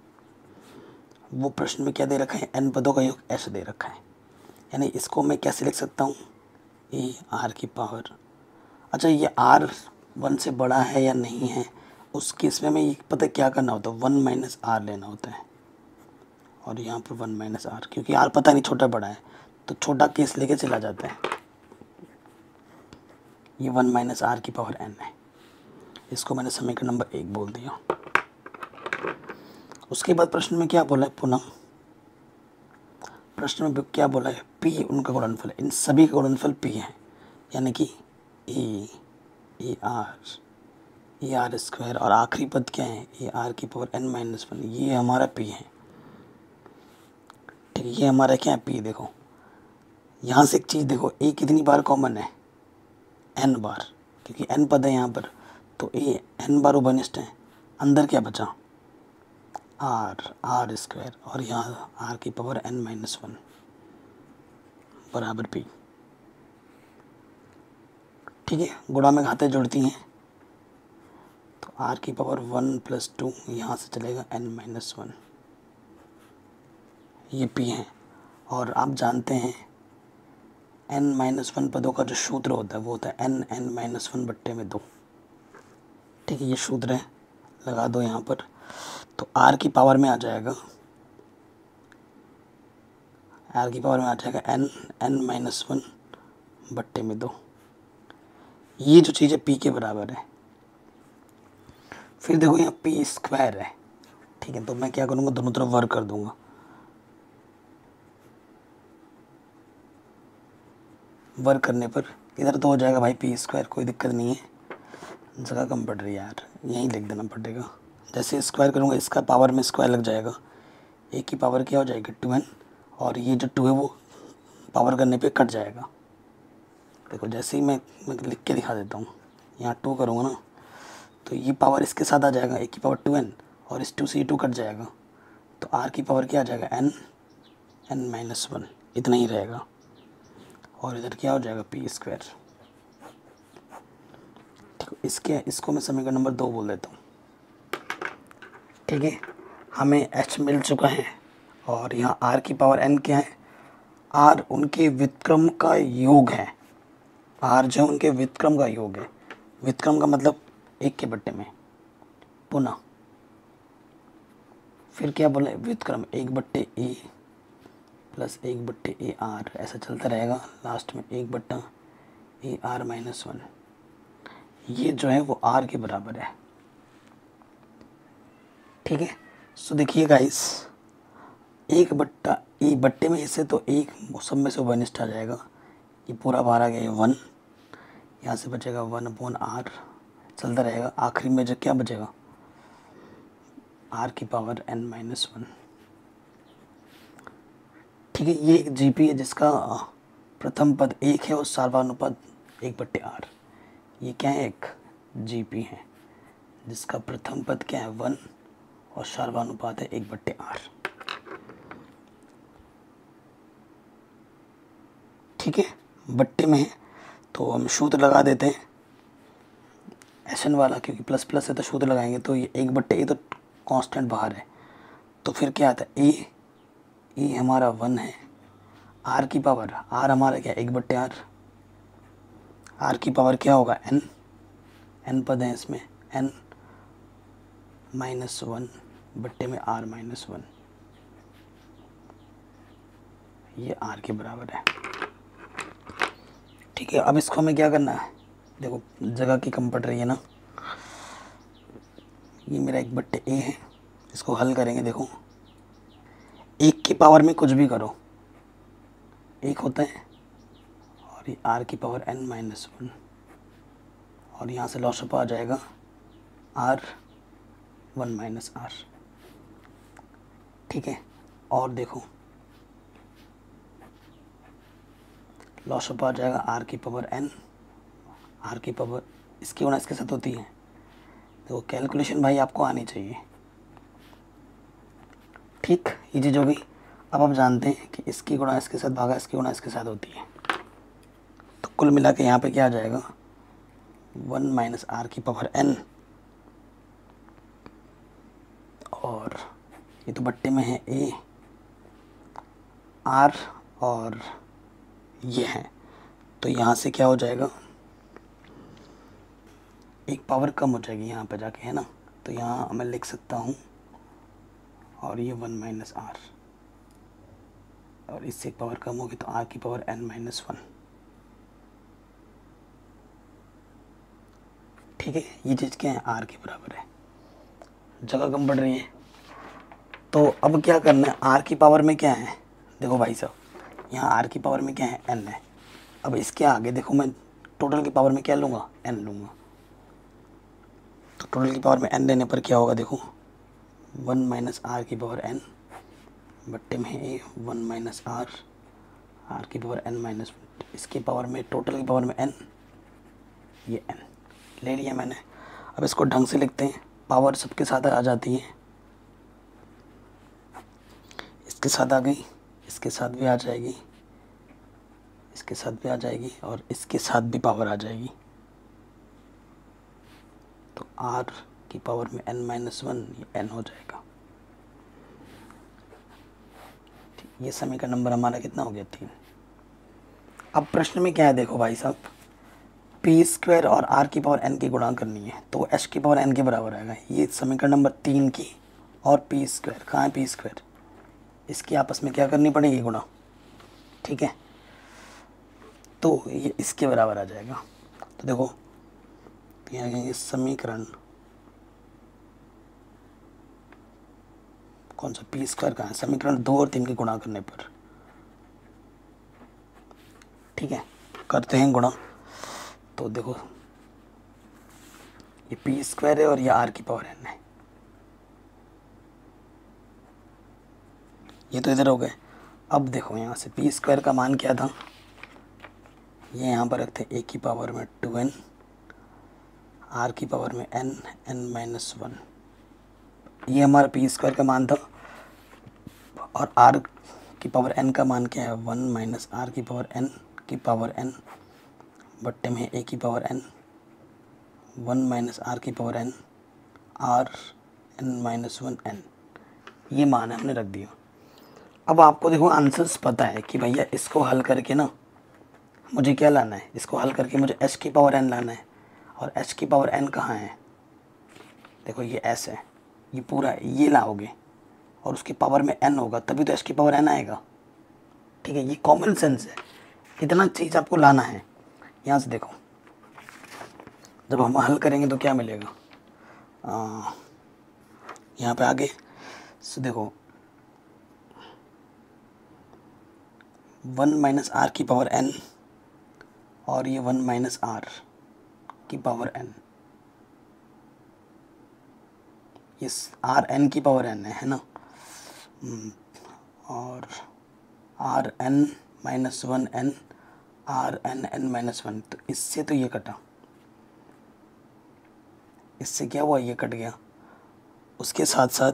वो प्रश्न में क्या दे रखा है, एन पदों का योग ऐसे दे रखा है। यानी इसको मैं कैसे लिख सकता हूँ, ए आर की पावर, अच्छा ये आर वन से बड़ा है या नहीं है, उस केस में मैं ये पता क्या करना होता है, वन माइनस आर लेना होता है। और यहाँ पर वन माइनस आर, क्योंकि आर पता नहीं छोटा बड़ा है तो छोटा केस लेके चला जाता है। ये वन माइनस आर की पावर एन है, इसको मैंने समीकरण नंबर 1 बोल दिया। उसके बाद प्रश्न में क्या बोला है, पुनः प्रश्न में क्या बोला है, पी उनका गुणनफल है, इन सभी का गुणनफल पी है। यानी कि ए आर स्क्वायर और आखिरी पद क्या है, ए आर की पावर एन माइनस वन, ये हमारा पी है। ठीक है, ये हमारा क्या है, पी। देखो यहाँ से एक चीज़ देखो, ए कितनी बार कॉमन है, एन बार, क्योंकि एन पद है यहाँ पर, तो ए एन बार उभयनिष्ठ है। अंदर क्या बचा, आर स्क्वायर, और यहाँ आर की पावर एन माइनस वन बराबर पी। ठीक है, गुणा में घातें जुड़ती हैं, तो आर की पावर 1 + 2 यहाँ से चलेगा एन माइनस वन, ये पी है। और आप जानते हैं एन माइनस वन पदों का जो सूत्र होता है वो होता है एन माइनस वन बट्टे में 2। ठीक है, ये सूत्र है, लगा दो यहाँ पर। तो आर की पावर में आ जाएगा, आर की पावर में आ जाएगा एन माइनस वन बट्टे में 2। ये जो चीज़ है पी के बराबर है। फिर देखो यहाँ पी स्क्वायर है। ठीक है, तो मैं क्या करूँगा, दोनों तरफ वर्क कर दूंगा। वर्क करने पर इधर तो हो जाएगा भाई पी स्क्वायर, कोई दिक्कत नहीं है, जगह कम पड़ रही है यार, यहीं लिख देना पड़ेगा। जैसे स्क्वायर करूँगा इसका पावर में स्क्वायर लग जाएगा, ए की पावर क्या हो जाएगी 2n, और ये जो 2 है वो पावर करने पे कट जाएगा। देखो जैसे ही मैं लिख के दिखा देता हूँ, यहाँ 2 करूँगा ना तो ये पावर इसके साथ आ जाएगा, ए की पावर 2n, और इस 2 से ये 2 कट जाएगा, तो आर की पावर क्या आ जाएगा एन माइनस वन, इतना ही रहेगा। और इधर क्या हो जाएगा पी स्क्वायर। इसको मैं समीकरण नंबर 2 बोल देता हूँ। ठीक है, हमें h मिल चुका है, और यहाँ r की पावर n क्या है, r उनके व्युत्क्रम का योग है। r जो उनके व्युत्क्रम का योग है, व्युत्क्रम का मतलब 1 के बट्टे में, पुनः फिर क्या बोले, व्युत्क्रम 1/a प्लस 1/a r, ऐसा चलता रहेगा। लास्ट में 1/a r माइनस वन, ये जो है वो r के बराबर है। ठीक है, सो देखिए गाइस, 1/a बट्टे में इससे तो एक सब में से उभयनिष्ठ आ जाएगा, ये पूरा बाहर आ गया 1, यहाँ से बचेगा 1/r, चलता रहेगा। आखिरी में जो क्या बचेगा, r की पावर n माइनस वन। ठीक है, ये एक जीपी है जिसका प्रथम पद 1 है और सार्वनुपात 1/r। ये क्या है, एक जीपी है जिसका प्रथम पद क्या है 1 और सार्वनुपात है 1/r। ठीक है, बट्टे में है तो हम सूत्र लगा देते हैं एसएन वाला, क्योंकि प्लस प्लस है तो सूत्र लगाएंगे, तो ये 1/a तो कांस्टेंट बाहर है, तो फिर क्या आता है ए हमारा 1 है, आर की पावर, आर हमारा क्या 1/r, आर की पावर क्या होगा एन पद है इसमें, n माइनस वन बट्टे में r माइनस वन, ये r के बराबर है। ठीक है, अब इसको हमें क्या करना है, देखो जगह की कम पड़ रही है ना, ये मेरा 1/a है, इसको हल करेंगे। देखो 1 की पावर में कुछ भी करो 1 होता है, और ये r की पावर n माइनस वन, और यहाँ से लॉसअप आ जाएगा r 1 माइनस आर। ठीक है, और देखो लॉस ऑफ आ जाएगा आर की पावर एन, आर की पावर इसकी गुणा इसके साथ होती है। तो कैलकुलेशन भाई आपको आनी चाहिए। ठीक, ये चीज़ हो गई। अब आप जानते हैं कि इसकी गुणा इसके साथ भागा इसकी गुणा इसके साथ होती है। तो कुल मिला के यहाँ पे क्या आ जाएगा 1 माइनस आर की पावर एन, और ये तो बट्टे में है ए आर और ये है, तो यहाँ से क्या हो जाएगा एक पावर कम हो जाएगी यहाँ पे जाके, है ना। तो यहाँ मैं लिख सकता हूँ, और ये 1 माइनस आर, और इससे एक पावर कम होगी तो आर की पावर एन माइनस 1। ठीक है, ये चीज़ क्या है आर के बराबर है, जगह कम पड़ रही है। तो अब क्या करना है, आर की पावर में क्या है, देखो भाई साहब यहाँ आर की पावर में क्या है एन है। अब इसके आगे देखो मैं टोटल की पावर में क्या लूँगा एन लूँगा। तो टोटल की पावर में एन लेने पर क्या होगा, देखो 1 माइनस आर की पावर एन बट्टे में ए 1 माइनस आर, आर की पावर एन माइनस, इसकी पावर में टोटल की पावर में एन, ये एन ले लिया मैंने। अब इसको ढंग से लिखते हैं, पावर सबके साथ आ जाती है, इसके साथ आ गई, इसके साथ भी आ जाएगी, इसके साथ भी आ जाएगी, और इसके साथ भी पावर आ जाएगी। तो आर की पावर में एन माइनस 1 ये एन हो जाएगा। ये समीकरण नंबर हमारा कितना हो गया 3। अब प्रश्न में क्या है, देखो भाई साहब पी स्क्वायर और आर की पावर एन की गुणा करनी है, तो एच की पावर एन के बराबर आएगा। ये समीकरण नंबर 3 की, और पी स्क्वायर कहाँ है पी स्क्वायर, इसकी आपस में क्या करनी पड़ेगी गुणा। ठीक है, तो ये इसके बराबर आ जाएगा। तो देखो यहाँ कहेंगे समीकरण कौन सा, पी स्क्वायर कहाँ है, समीकरण 2 और 3 की गुणा करने पर। ठीक है, करते हैं गुणा। तो देखो ये पी स्क्वायर है और ये आर की पावर एन है, ये तो इधर हो गए। अब देखो यहाँ से पी स्क्वायर का मान क्या था, ये यहाँ पर रखते ए की पावर में 2n, आर की पावर में n, n माइनस 1, ये हमारा पी स्क्वायर का मान था। और आर की पावर n का मान क्या है 1 माइनस आर की पावर n की पावर n बट्टे में ए की पावर n 1 माइनस आर की power n r n minus 1 n, ये मान हमने रख दिया। अब आपको देखो आंसर्स पता है कि भैया इसको हल करके ना मुझे क्या लाना है, इसको हल करके मुझे h की पावर n लाना है। और h की पावर n कहाँ है, देखो ये s है, ये पूरा ये लाओगे और उसकी पावर में n होगा तभी तो h की पावर n आएगा। ठीक है, ये कॉमन सेंस है, इतना चीज़ आपको लाना है। यहाँ से देखो जब हम हल करेंगे तो क्या मिलेगा, यहाँ पे आगे सो देखो 1 माइनस आर की पावर n और ये 1 माइनस आर की पावर n, ये आर एन की पावर n है ना, और r n minus 1 n r n n minus 1, तो इससे तो ये कटा, इससे क्या हुआ ये कट गया। उसके साथ साथ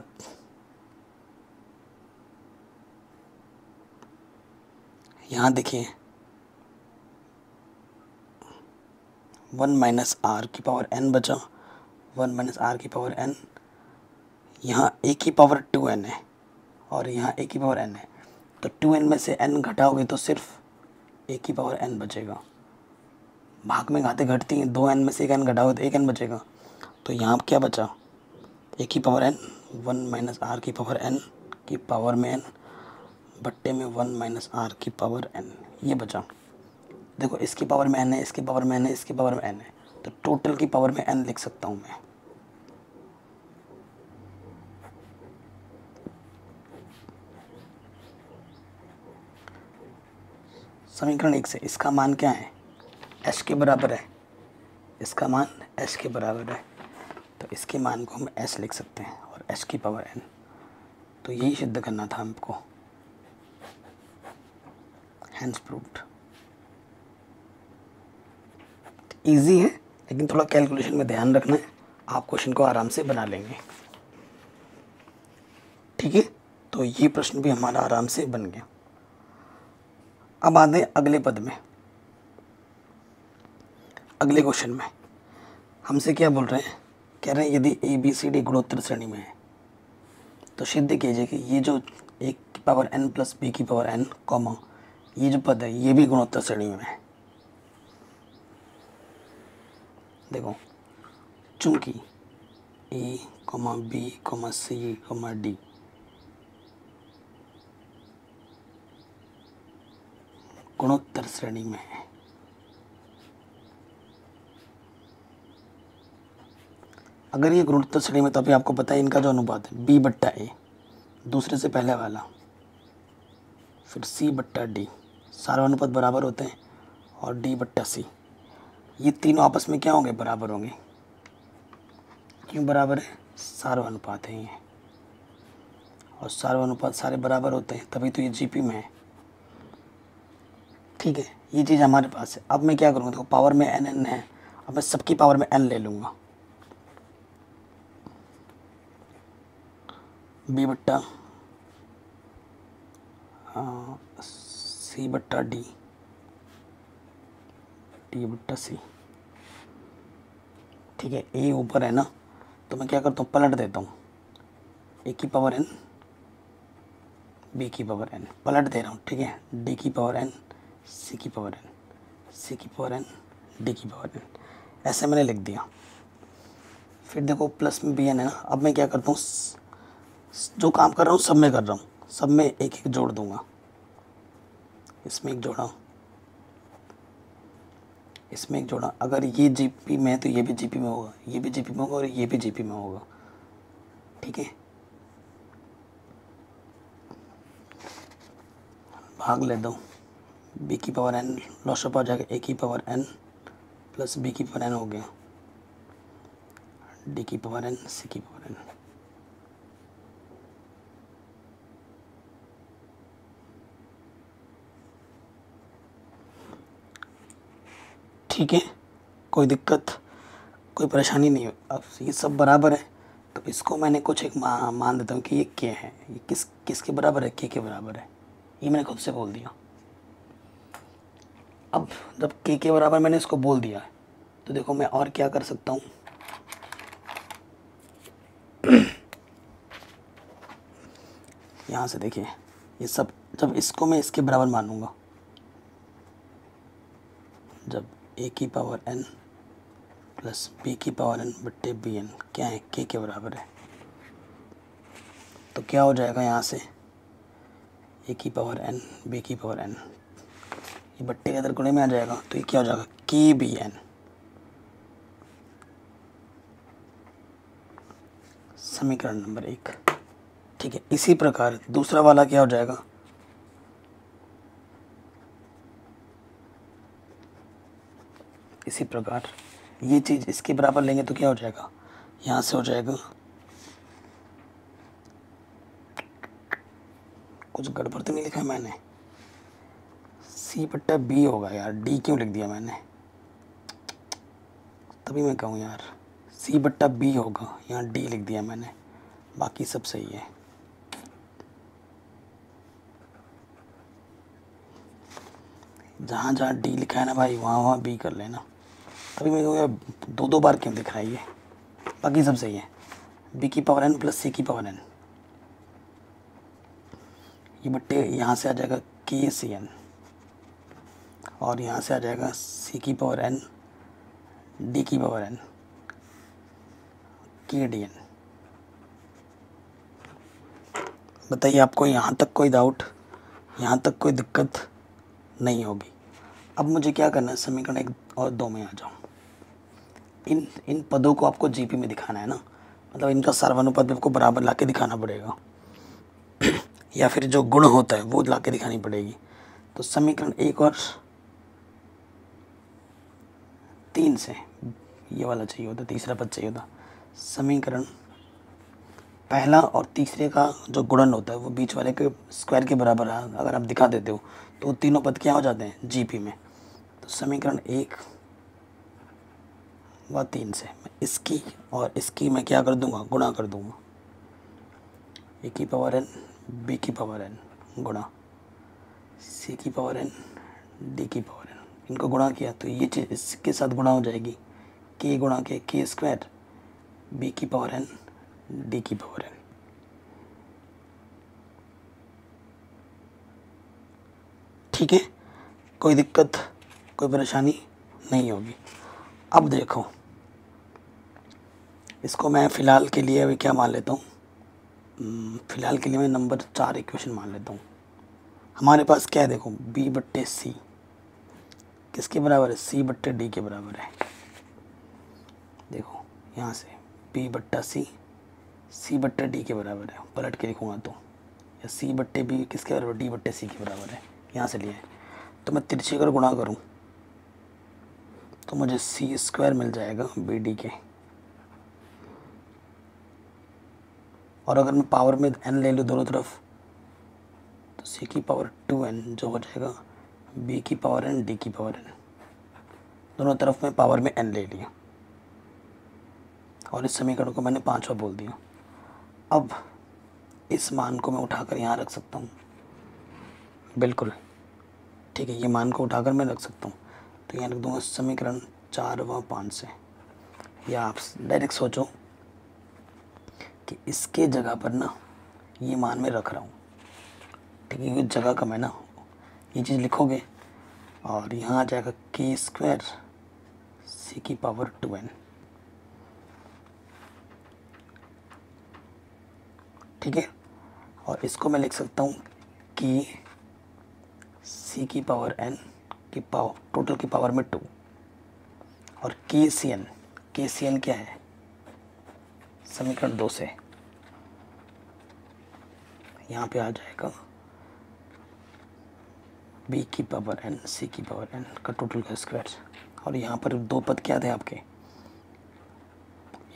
यहाँ देखिए 1 माइनस आर की पावर n बचा, 1 माइनस आर की पावर n, यहाँ a की पावर 2n है और यहाँ a की पावर n है, तो 2n में से n घटाओगे तो सिर्फ a की पावर n बचेगा। भाग में घाते घटती हैं, 2n में से 1n घटाओगे तो 1n बचेगा। तो यहाँ क्या बचा a की पावर n 1 माइनस आर की पावर n की पावर में n बट्टे में 1 माइनस आर की पावर n, ये बचा। देखो इसकी पावर में n है, इसकी पावर में n है, इसकी पावर में n है, तो टोटल की पावर में n लिख सकता हूँ मैं। समीकरण 1 से इसका मान क्या है h के बराबर है, इसका मान h के बराबर है, तो इसके मान को हम s लिख सकते हैं और h की पावर n। तो यही सिद्ध करना था हमको, हैंस प्रूव्ड। इजी है लेकिन थोड़ा कैलकुलेशन में ध्यान रखना है, आप क्वेश्चन को आराम से बना लेंगे। ठीक है, तो ये प्रश्न भी हमारा आराम से बन गया। अब आते अगले पद में, अगले क्वेश्चन में हमसे क्या बोल रहे हैं, कह रहे हैं यदि ए बी सी डी गुणोत्तर श्रेणी में है तो सिद्ध कीजिए कि ये जो ए की पावर n प्लस बी की पावर n कॉमा ये जो पद है ये भी गुणोत्तर श्रेणी में है। देखो, चूंकि ए comma B comma C comma D गुणोत्तर श्रेणी में है, अगर ये गुणोत्तर श्रेणी में तो अभी आपको पता है इनका जो अनुपात है b बट्टा ए, दूसरे से पहले वाला, फिर c बट्टा डी, सारे अनुपात बराबर होते हैं, और d बट्टा c, ये तीनों आपस में क्या होंगे, बराबर होंगे। क्यों बराबर है, सार्वनुपात है ये, और सार्वनुपात सारे बराबर होते हैं तभी तो ये जीपी में है। ठीक है, ये चीज़ हमारे पास है। अब मैं क्या करूँगा, देखो पावर में एन एन है, अब मैं सबकी पावर में एन ले लूँगा, बी बट्टा सी बट्टा डी, डी बट्टा सी। ठीक है, ए ऊपर है ना, तो मैं क्या करता हूँ, पलट देता हूँ, ए की पावर एन बी की पावर एन, पलट दे रहा हूँ। ठीक है, डी की पावर एन सी की पावर एन, सी की पावर एन डी की पावर एन, ऐसे मैंने लिख दिया। फिर देखो प्लस में बी एन है ना, अब मैं क्या करता हूँ, जो काम कर रहा हूँ सब में कर रहा हूँ, सब में एक एक जोड़ दूंगा, इसमें एक जोड़ा, इसमें एक जोड़ा। अगर ये जीपी में है तो ये भी जीपी में होगा, ये भी जीपी में होगा और ये भी जीपी में होगा। ठीक है, भाग ले दो, बी की पावर एन लॉसअप आ जाएगा, ए की पावर एन प्लस बी की पावर एन हो गया, डी की पावर एन सी की पावर एन। ठीक है, कोई दिक्कत कोई परेशानी नहीं है। अब ये सब बराबर है तो इसको मैंने कुछ एक मान देता हूँ कि ये के है, ये किसके बराबर है, के बराबर है, ये मैंने खुद से बोल दिया। अब जब के बराबर मैंने इसको बोल दिया है तो देखो मैं और क्या कर सकता हूँ, यहाँ से देखिए ये सब, जब इसको मैं इसके बराबर मानूंगा, जब ए की पावर एन प्लस बी की पावर एन बट्टे बी एन क्या है, के बराबर है, तो क्या हो जाएगा, यहाँ से ए की पावर एन बी की पावर एन, ये बट्टे के अंदर गुणे में आ जाएगा, तो ये क्या हो जाएगा, के बी एन। समीकरण नंबर 1। ठीक है, इसी प्रकार दूसरा वाला क्या हो जाएगा, इसी प्रकार ये चीज़ इसके बराबर लेंगे तो क्या हो जाएगा, यहाँ से हो जाएगा, कुछ गड़बड़ तो नहीं लिखा है मैंने, सी बट्टा बी होगा यार, डी क्यों लिख दिया मैंने, तभी मैं कहूँ यार सी बट्टा बी होगा, यहाँ डी लिख दिया मैंने, बाकी सब सही है। जहाँ जहाँ डी लिखा है ना भाई वहाँ वहाँ बी कर लेना, तभी मैं कहूँ दो बार क्यों दिख रहा है ये, बाकी सब सही है। बी की पावर एन प्लस सी की पावर एन, ये बट्टे यहाँ से आ जाएगा के सी एन, और यहाँ से आ जाएगा सी की पावर एन डी की पावर एन के डी एन। बताइए आपको यहाँ तक कोई डाउट, यहाँ तक कोई दिक्कत नहीं होगी। अब मुझे क्या करना है, समीकरण 1 और 2 में आ जाओ। इन पदों को आपको जीपी में दिखाना है ना, मतलब इनका सर्वानुपात आपको बराबर लाके दिखाना पड़ेगा या फिर जो गुण होता है वो लाके दिखानी पड़ेगी। तो समीकरण 1 और 3 से ये वाला चाहिए होता, तीसरा पद चाहिए होता, समीकरण पहला और तीसरे का जो गुणन होता है वो बीच वाले के स्क्वायर के बराबर है, अगर आप दिखा देते हो तो तीनों पद क्या हो जाते हैं जीपी में। तो समीकरण 1 व 3 से मैं इसकी और इसकी मैं क्या कर दूंगा, गुणा कर दूंगा। ए की पावर एन बी की पावर एन गुणा सी की पावर एन डी की पावर एन, इनको गुणा किया तो ये चीज़ इसके साथ गुणा हो जाएगी, के गुणा के स्क्वायर बी की पावर एन डी की पावर एन। ठीक है, कोई दिक्कत कोई परेशानी नहीं होगी। अब देखो इसको मैं फ़िलहाल के लिए अभी क्या मान लेता हूँ, फ़िलहाल के लिए मैं नंबर 4 इक्वेशन मान लेता हूँ। हमारे पास क्या है, देखो बी बट्टे सी किसके बराबर है, सी बट्टे डी के बराबर है। देखो यहाँ से बी बट्टा सी सी बट्टे डी के बराबर है, पलट के लिखूँगा तो, या सी बट्टे बी किसके बराबर, डी बट्टे सी के बराबर है, यहाँ से लिया है। तो मैं तिरछे अगर गुणा करूँ तो मुझे सी स्क्वायर मिल जाएगा बी डी के, और अगर मैं पावर में एन ले लूँ दोनों तरफ तो सी की पावर 2n जो हो जाएगा बी की पावर एन डी की पावर एन, दोनों तरफ में पावर में n ले लिया और इस समीकरण को मैंने 5वां बोल दिया। अब इस मान को मैं उठाकर यहाँ रख सकता हूँ, बिल्कुल ठीक है, ये मान को उठाकर मैं रख सकता हूँ। तो यहाँ रख दूँगा समीकरण 4 व 5 से, या आप डायरेक्ट सोचो कि इसके जगह पर ना ये मान मैं रख रहा हूँ, ठीक है, ये जगह कम है ना, ये चीज़ लिखोगे और यहाँ आ जाएगा के स्क्वायर सी की पावर 2n। ठीक है, और इसको मैं लिख सकता हूँ कि सी की पावर n की पावर टोटल की पावर में 2, और के सी एन क्या है, समीकरण 2 से यहाँ पे आ जाएगा बी की पावर n सी की पावर n का टोटल का स्क्वायर, और यहाँ पर दो पद क्या थे आपके,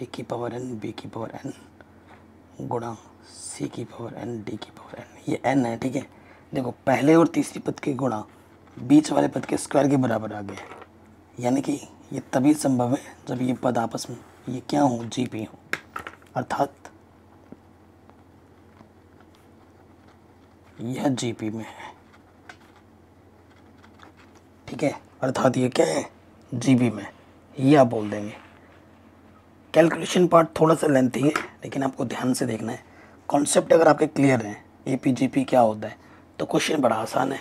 ए की पावर n बी की पावर n गुणा सी की पावर n डी की पावर n, ये n है। ठीक है, देखो पहले और तीसरी पद के गुणा बीच वाले पद के स्क्वायर के बराबर आ गए, यानी कि ये तभी संभव है जब ये पद आपस में ये क्या हो, जीपी हो, अर्थात यह जीपी में है। ठीक है, अर्थात ये क्या है, जीबी में, ये आप बोल देंगे। कैलकुलेशन पार्ट थोड़ा सा लेंथी है लेकिन आपको ध्यान से देखना है। कॉन्सेप्ट अगर आपके क्लियर हैं, एपी जीपी क्या होता है, तो क्वेश्चन बड़ा आसान है।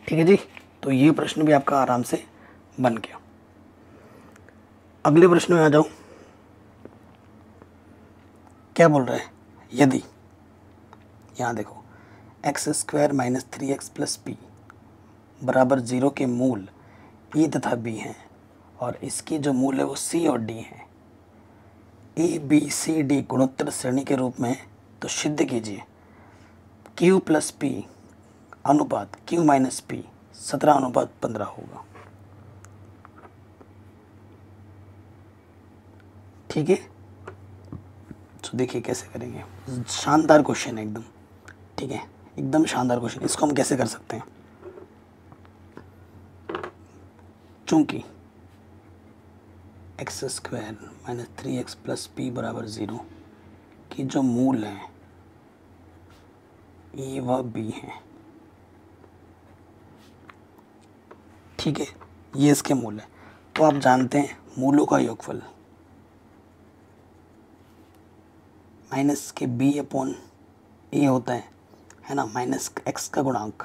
ठीक है जी, तो ये प्रश्न भी आपका आराम से बन गया। अगले प्रश्न में आ जाओ, क्या बोल रहा है, यदि यहाँ देखो x square minus 3x plus P बराबर 0 के मूल ए तथा बी हैं और इसकी जो मूल है वो सी और डी है, ए बी सी डी गुणोत्तर श्रेणी के रूप में, तो सिद्ध कीजिए क्यू प्लस पी अनुपात क्यू माइनस पी 17:15 होगा। ठीक है, तो देखिए कैसे करेंगे, शानदार क्वेश्चन है एकदम। ठीक है, एकदम शानदार क्वेश्चन। इसको हम कैसे कर सकते हैं, चूंकि x square minus 3x plus P बराबर 0 की जो मूल है ए व बी है, ठीक है, ये इसके मूल है। तो आप जानते हैं मूलों का योगफल माइनस के बी अपॉन ए होता है ना, माइनस एक्स का गुणांक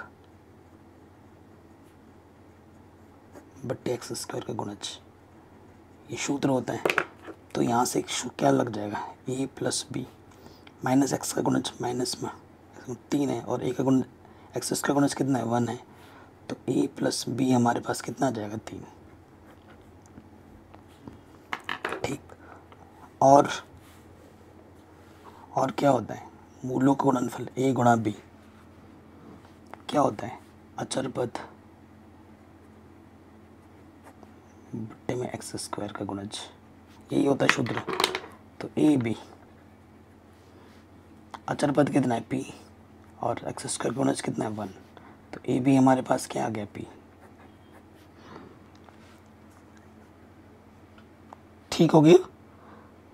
बट्टे एक्स स्क्वायर का गुणज, ये सूत्र होता है। तो यहाँ से क्या लग जाएगा, ए प्लस बी माइनस एक्स का गुणज माइनस में 3 है और ए का गुणज एक्स का गुणज कितना है 1 है, तो ए प्लस बी हमारे पास कितना आ जाएगा 3। ठीक, और क्या होता है, मूलों का गुणनफल ए गुणा बी क्या होता है, अचर पद बट्टे में एक्स स्क्वायर का गुणज, यही होता है शुद्ध। तो ए बी, अचर पद कितना है पी, और एक्स स्क्वायर का गुणज कितना है 1, तो ए बी हमारे पास क्या आ गया पी। ठीक हो गया,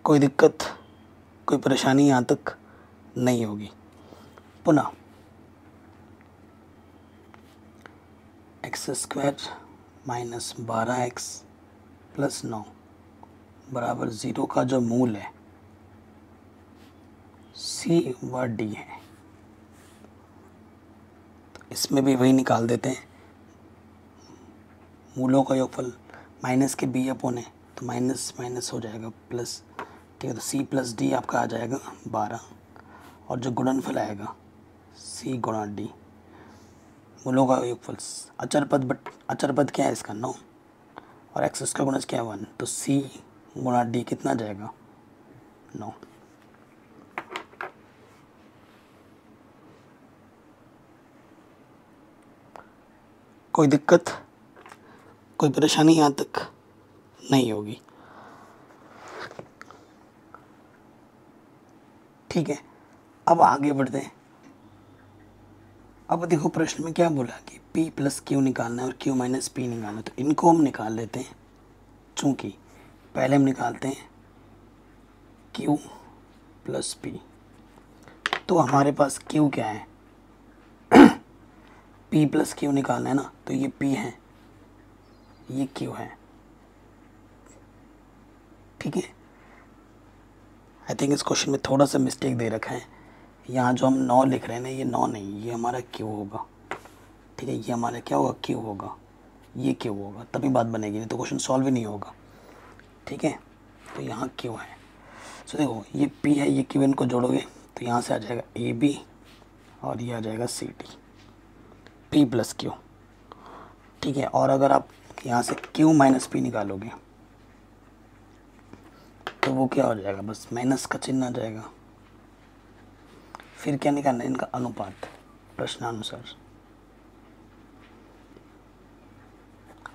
कोई दिक्कत कोई परेशानी यहाँ तक नहीं होगी। पुनः x square minus 12x plus 9 बराबर 0 का जो मूल है C व D है, तो इसमें भी वही निकाल देते हैं। मूलों का योगफल माइनस के b अपोन है, तो माइनस माइनस हो जाएगा प्लस। ठीक है, तो C प्लस D आपका आ जाएगा 12, और जो गुणनफल आएगा C गुणा D, मूलों का योगफल अचर पद क्या है इसका 9, और एक्स स्क्वायर गुणज क्या है 1, तो C गुणा D कितना जाएगा 9। कोई दिक्कत कोई परेशानी यहाँ तक नहीं होगी। ठीक है, अब आगे बढ़ते हैं। अब देखो प्रश्न में क्या बोला कि P प्लस क्यू निकालना है और Q माइनस पी निकालना है, तो इनको हम निकाल लेते हैं। चूँकि पहले हम निकालते हैं Q प्लस P, तो हमारे पास Q क्या है P प्लस Q निकालना है ना, तो ये P है ये Q है। ठीक है, आई थिंक इस क्वेश्चन में थोड़ा सा मिस्टेक दे रखा है। यहाँ जो हम 9 लिख रहे हैं ना, ये 9 नहीं, ये हमारा Q होगा। ठीक है, ये हमारा क्या होगा Q होगा, ये Q होगा, तभी बात बनेगी, नहीं तो क्वेश्चन सॉल्व ही नहीं होगा। ठीक है, तो यहाँ Q है। सो देखो ये P है ये Q, इनको जोड़ोगे तो यहाँ से आ जाएगा AB और ये आ जाएगा CD, P प्लस Q। ठीक है, और अगर आप यहाँ से Q माइनस P निकालोगे तो वो क्या हो जाएगा, बस माइनस का चिन्ह आ जाएगा। फिर क्या निकालना है, इनका अनुपात प्रश्नानुसार।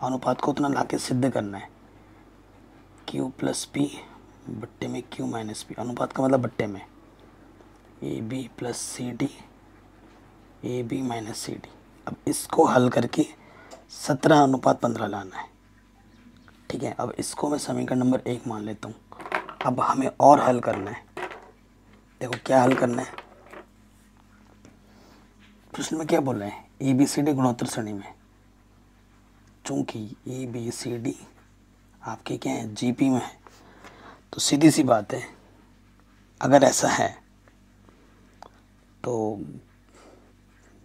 अनुपात को उतना लाके सिद्ध करना है, Q प्लस P बट्टे में Q माइनस P, अनुपात का मतलब बट्टे में AB plus CD AB minus CD। अब इसको हल करके 17:15 लाना है। ठीक है, अब इसको मैं समीकरण नंबर 1 मान लेता हूँ। अब हमें और हल करना है। देखो क्या हल करना है, प्रश्न में क्या बोल रहे हैं, ABCD गुणोत्तर श्रेणी में। चूंकि ABCD आपके क्या है GP में है, तो सीधी सी बात है, अगर ऐसा है तो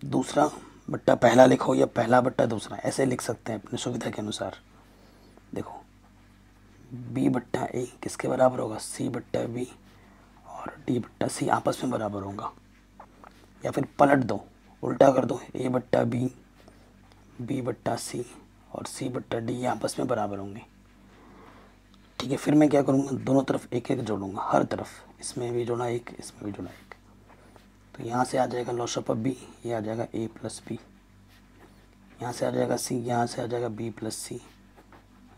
दूसरा बट्टा पहला लिखो या पहला बट्टा दूसरा, ऐसे लिख सकते हैं अपनी सुविधा के अनुसार। देखो B बट्टा A किसके बराबर होगा, C बट्टा B और D बट्टा C आपस में बराबर होगा। या फिर पलट दो, उल्टा कर दो, A बट्टा B B बट्टा C और C बट्टा D ये आपस में बराबर होंगे। ठीक है, फिर मैं क्या करूँगा, दोनों तरफ एक एक जोड़ूंगा, हर तरफ, इसमें भी जोड़ा एक इसमें भी जोड़ा एक, तो यहाँ से आ जाएगा लॉसअप ऑफ B, ये आ जाएगा A प्लस B, यहाँ से आ जाएगा C, यहाँ से आ जाएगा B प्लस C,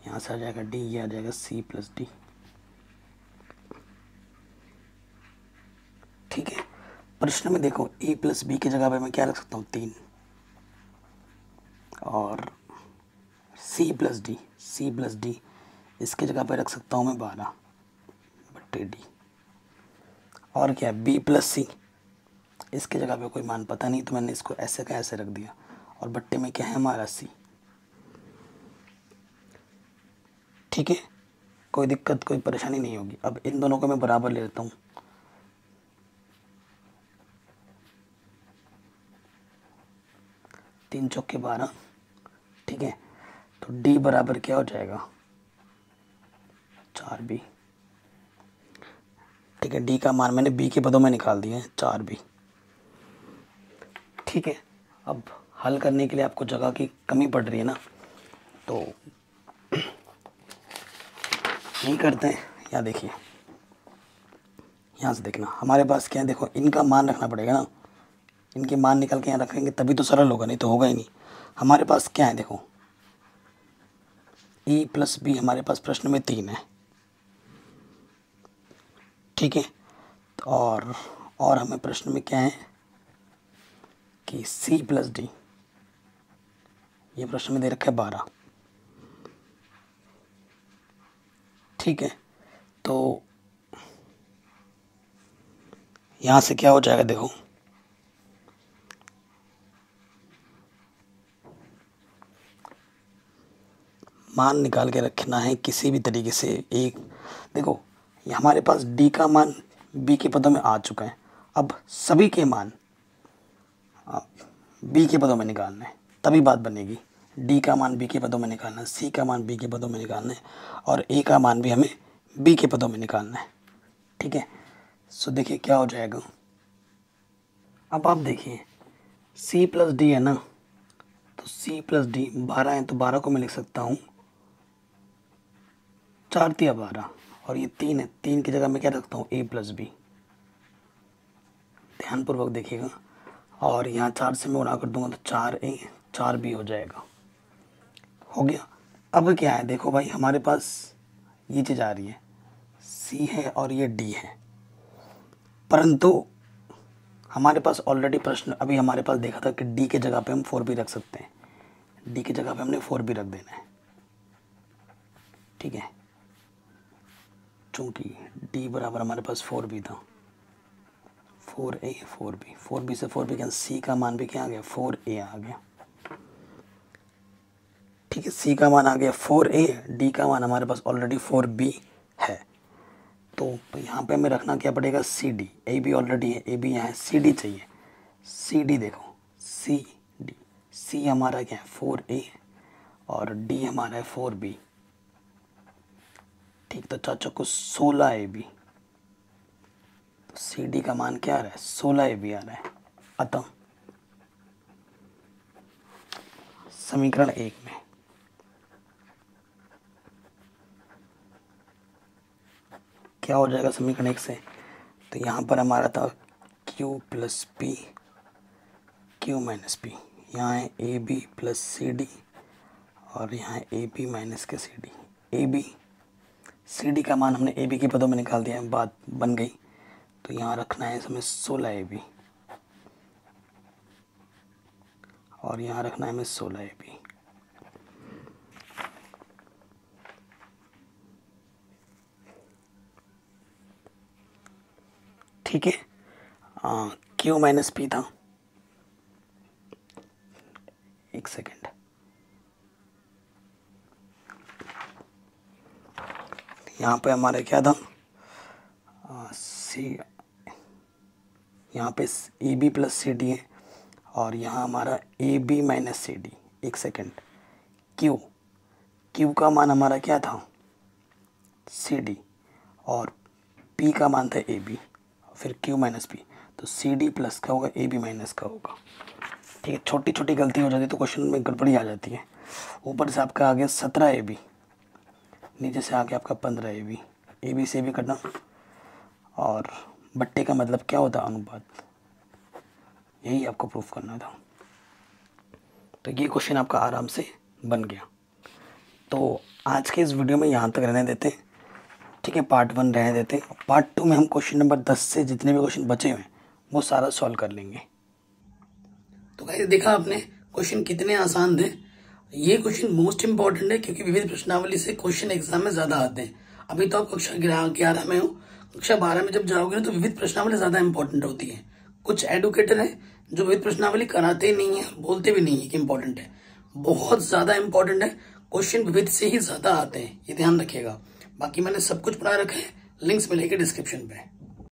यहाँ से आ जाएगा D, ये आ जाएगा C प्लस D। ठीक है, प्रश्न में देखो A प्लस B की जगह पे मैं क्या रख सकता हूँ 3, और C प्लस D इसके जगह पे रख सकता हूँ मैं 12 बट्टे D। और क्या है B प्लस C, इसके जगह पे कोई मान पता नहीं, तो मैंने इसको ऐसे का ऐसे रख दिया, और बट्टे में क्या है हमारा C। ठीक है, कोई दिक्कत कोई परेशानी नहीं होगी। अब इन दोनों को मैं बराबर ले लेता हूँ, तीन चौके 12। ठीक है, तो D बराबर क्या हो जाएगा 4B। ठीक है, D का मान मैंने B के पदों में निकाल दिया है 4B। ठीक है, अब हल करने के लिए आपको जगह की कमी पड़ रही है ना, तो नहीं करते हैं। यहाँ देखिए, यहाँ से देखना हमारे पास क्या है, देखो इनका मान रखना पड़ेगा ना, इनके मान निकल के यहाँ रखेंगे तभी तो सरल होगा, नहीं तो होगा ही नहीं। हमारे पास क्या है देखो, ए प्लस बी हमारे पास प्रश्न में 3 है, ठीक है। और हमें प्रश्न में क्या है कि सी प्लस डी, ये प्रश्न में दे रखा है 12, ठीक है। तो यहां से क्या हो जाएगा, देखो मान निकाल के रखना है किसी भी तरीके से। एक देखो हमारे पास डी का मान बी के पदों में आ चुका है, अब सभी के मान बी के पदों में निकालना है, तभी बात बनेगी। डी का मान बी के पदों में निकालना है, सी का मान बी के पदों में निकालना है, और ए का मान भी हमें बी के पदों में निकालना है, ठीक है। सो देखिए क्या हो जाएगा, अब आप देखिए सी प्लस डी है ना, तो सी प्लस डी 12 है, तो 12 को मैं लिख सकता हूँ 4 तिया 12, और ये 3 है, 3 की जगह मैं क्या रखता हूँ, ए प्लस बी। ध्यानपूर्वक देखिएगा, और यहाँ 4 से मैं गुणा कर दूंगा तो 4A 4B हो जाएगा, हो गया। अब क्या है, देखो भाई हमारे पास ये चीज़ आ रही है, C है और ये D है, परंतु हमारे पास ऑलरेडी प्रश्न अभी हमारे पास देखा था कि D के जगह पे हम 4B रख सकते हैं, D की जगह पे हमने 4B रख देना है, ठीक है। चूँकि D बराबर हमारे पास 4B था, 4A 4B, 4B से 4B का C का मान भी क्या आ गया, 4A आ गया, ठीक है। C का मान आ गया 4A, D का मान हमारे पास ऑलरेडी 4B है, तो यहाँ पे हमें रखना क्या पड़ेगा, CD। AB ऑलरेडी है, AB यहाँ है, CD चाहिए, CD देखो CD, C हमारा क्या है 4A और D हमारा है 4B, ठीक। तो चाचा को 16 AB, तो CD का मान क्या आ रहा है, 16 AB आ रहा है। अतः समीकरण 1 में क्या हो जाएगा, समीकरण 1 से, तो यहाँ पर हमारा था Q plus P Q minus P, यहाँ है AB प्लस CD और यहाँ है AB माइनस के CD। AB CD का मान हमने AB के पदों में निकाल दिया है, बात बन गई। तो यहाँ रखना है हमें 16 AB और यहाँ रखना है हमें 16 AB, ठीक है। Q माइनस P था, एक सेकेंड, यहाँ पे हमारा क्या था, सी, यहाँ पे AB प्लस CD है और यहाँ हमारा AB माइनस CD। एक सेकेंड, Q का मान हमारा क्या था, CD, और P का मान था AB, फिर Q माइनस P, तो CD प्लस का होगा, AB माइनस का होगा, ठीक है। छोटी छोटी गलती हो जाती तो क्वेश्चन में गड़बड़ी आ जाती है। ऊपर से आपका आ गया 17 AB, नीचे से आ गया आपका 15 AB, AB से भी करना, और बट्टे का मतलब क्या होता है, अनुपात, यही आपको प्रूफ करना था। तो ये क्वेश्चन आपका आराम से बन गया। तो आज के इस वीडियो में यहाँ तक रहने देते हैं, ठीक है। पार्ट 1 रहने देते हैं, पार्ट 2 में हम क्वेश्चन नंबर 10 से जितने भी क्वेश्चन बचे हुए हैं वो सारा सॉल्व कर लेंगे। तो गाइस देखा आपने क्वेश्चन कितने आसान थे। ये क्वेश्चन मोस्ट इंपॉर्टेंट है क्योंकि विविध प्रश्नावली से क्वेश्चन एग्जाम में ज्यादा आते हैं। अभी तो आप कक्षा 11 में हो, कक्षा 12 में जब जाओगे तो विविध प्रश्नावली ज्यादा इंपॉर्टेंट होती है। कुछ एडुकेटर है जो विविध प्रश्नावली कराते नहीं है, बोलते भी नहीं है कि इंपॉर्टेंट है, बहुत ज्यादा इंपॉर्टेंट है। क्वेश्चन विविध से ही ज्यादा आते हैं, ये ध्यान रखिएगा। बाकी मैंने सब कुछ पढ़ा रखा है, लिंक्स मिलेंगे डिस्क्रिप्शन पे।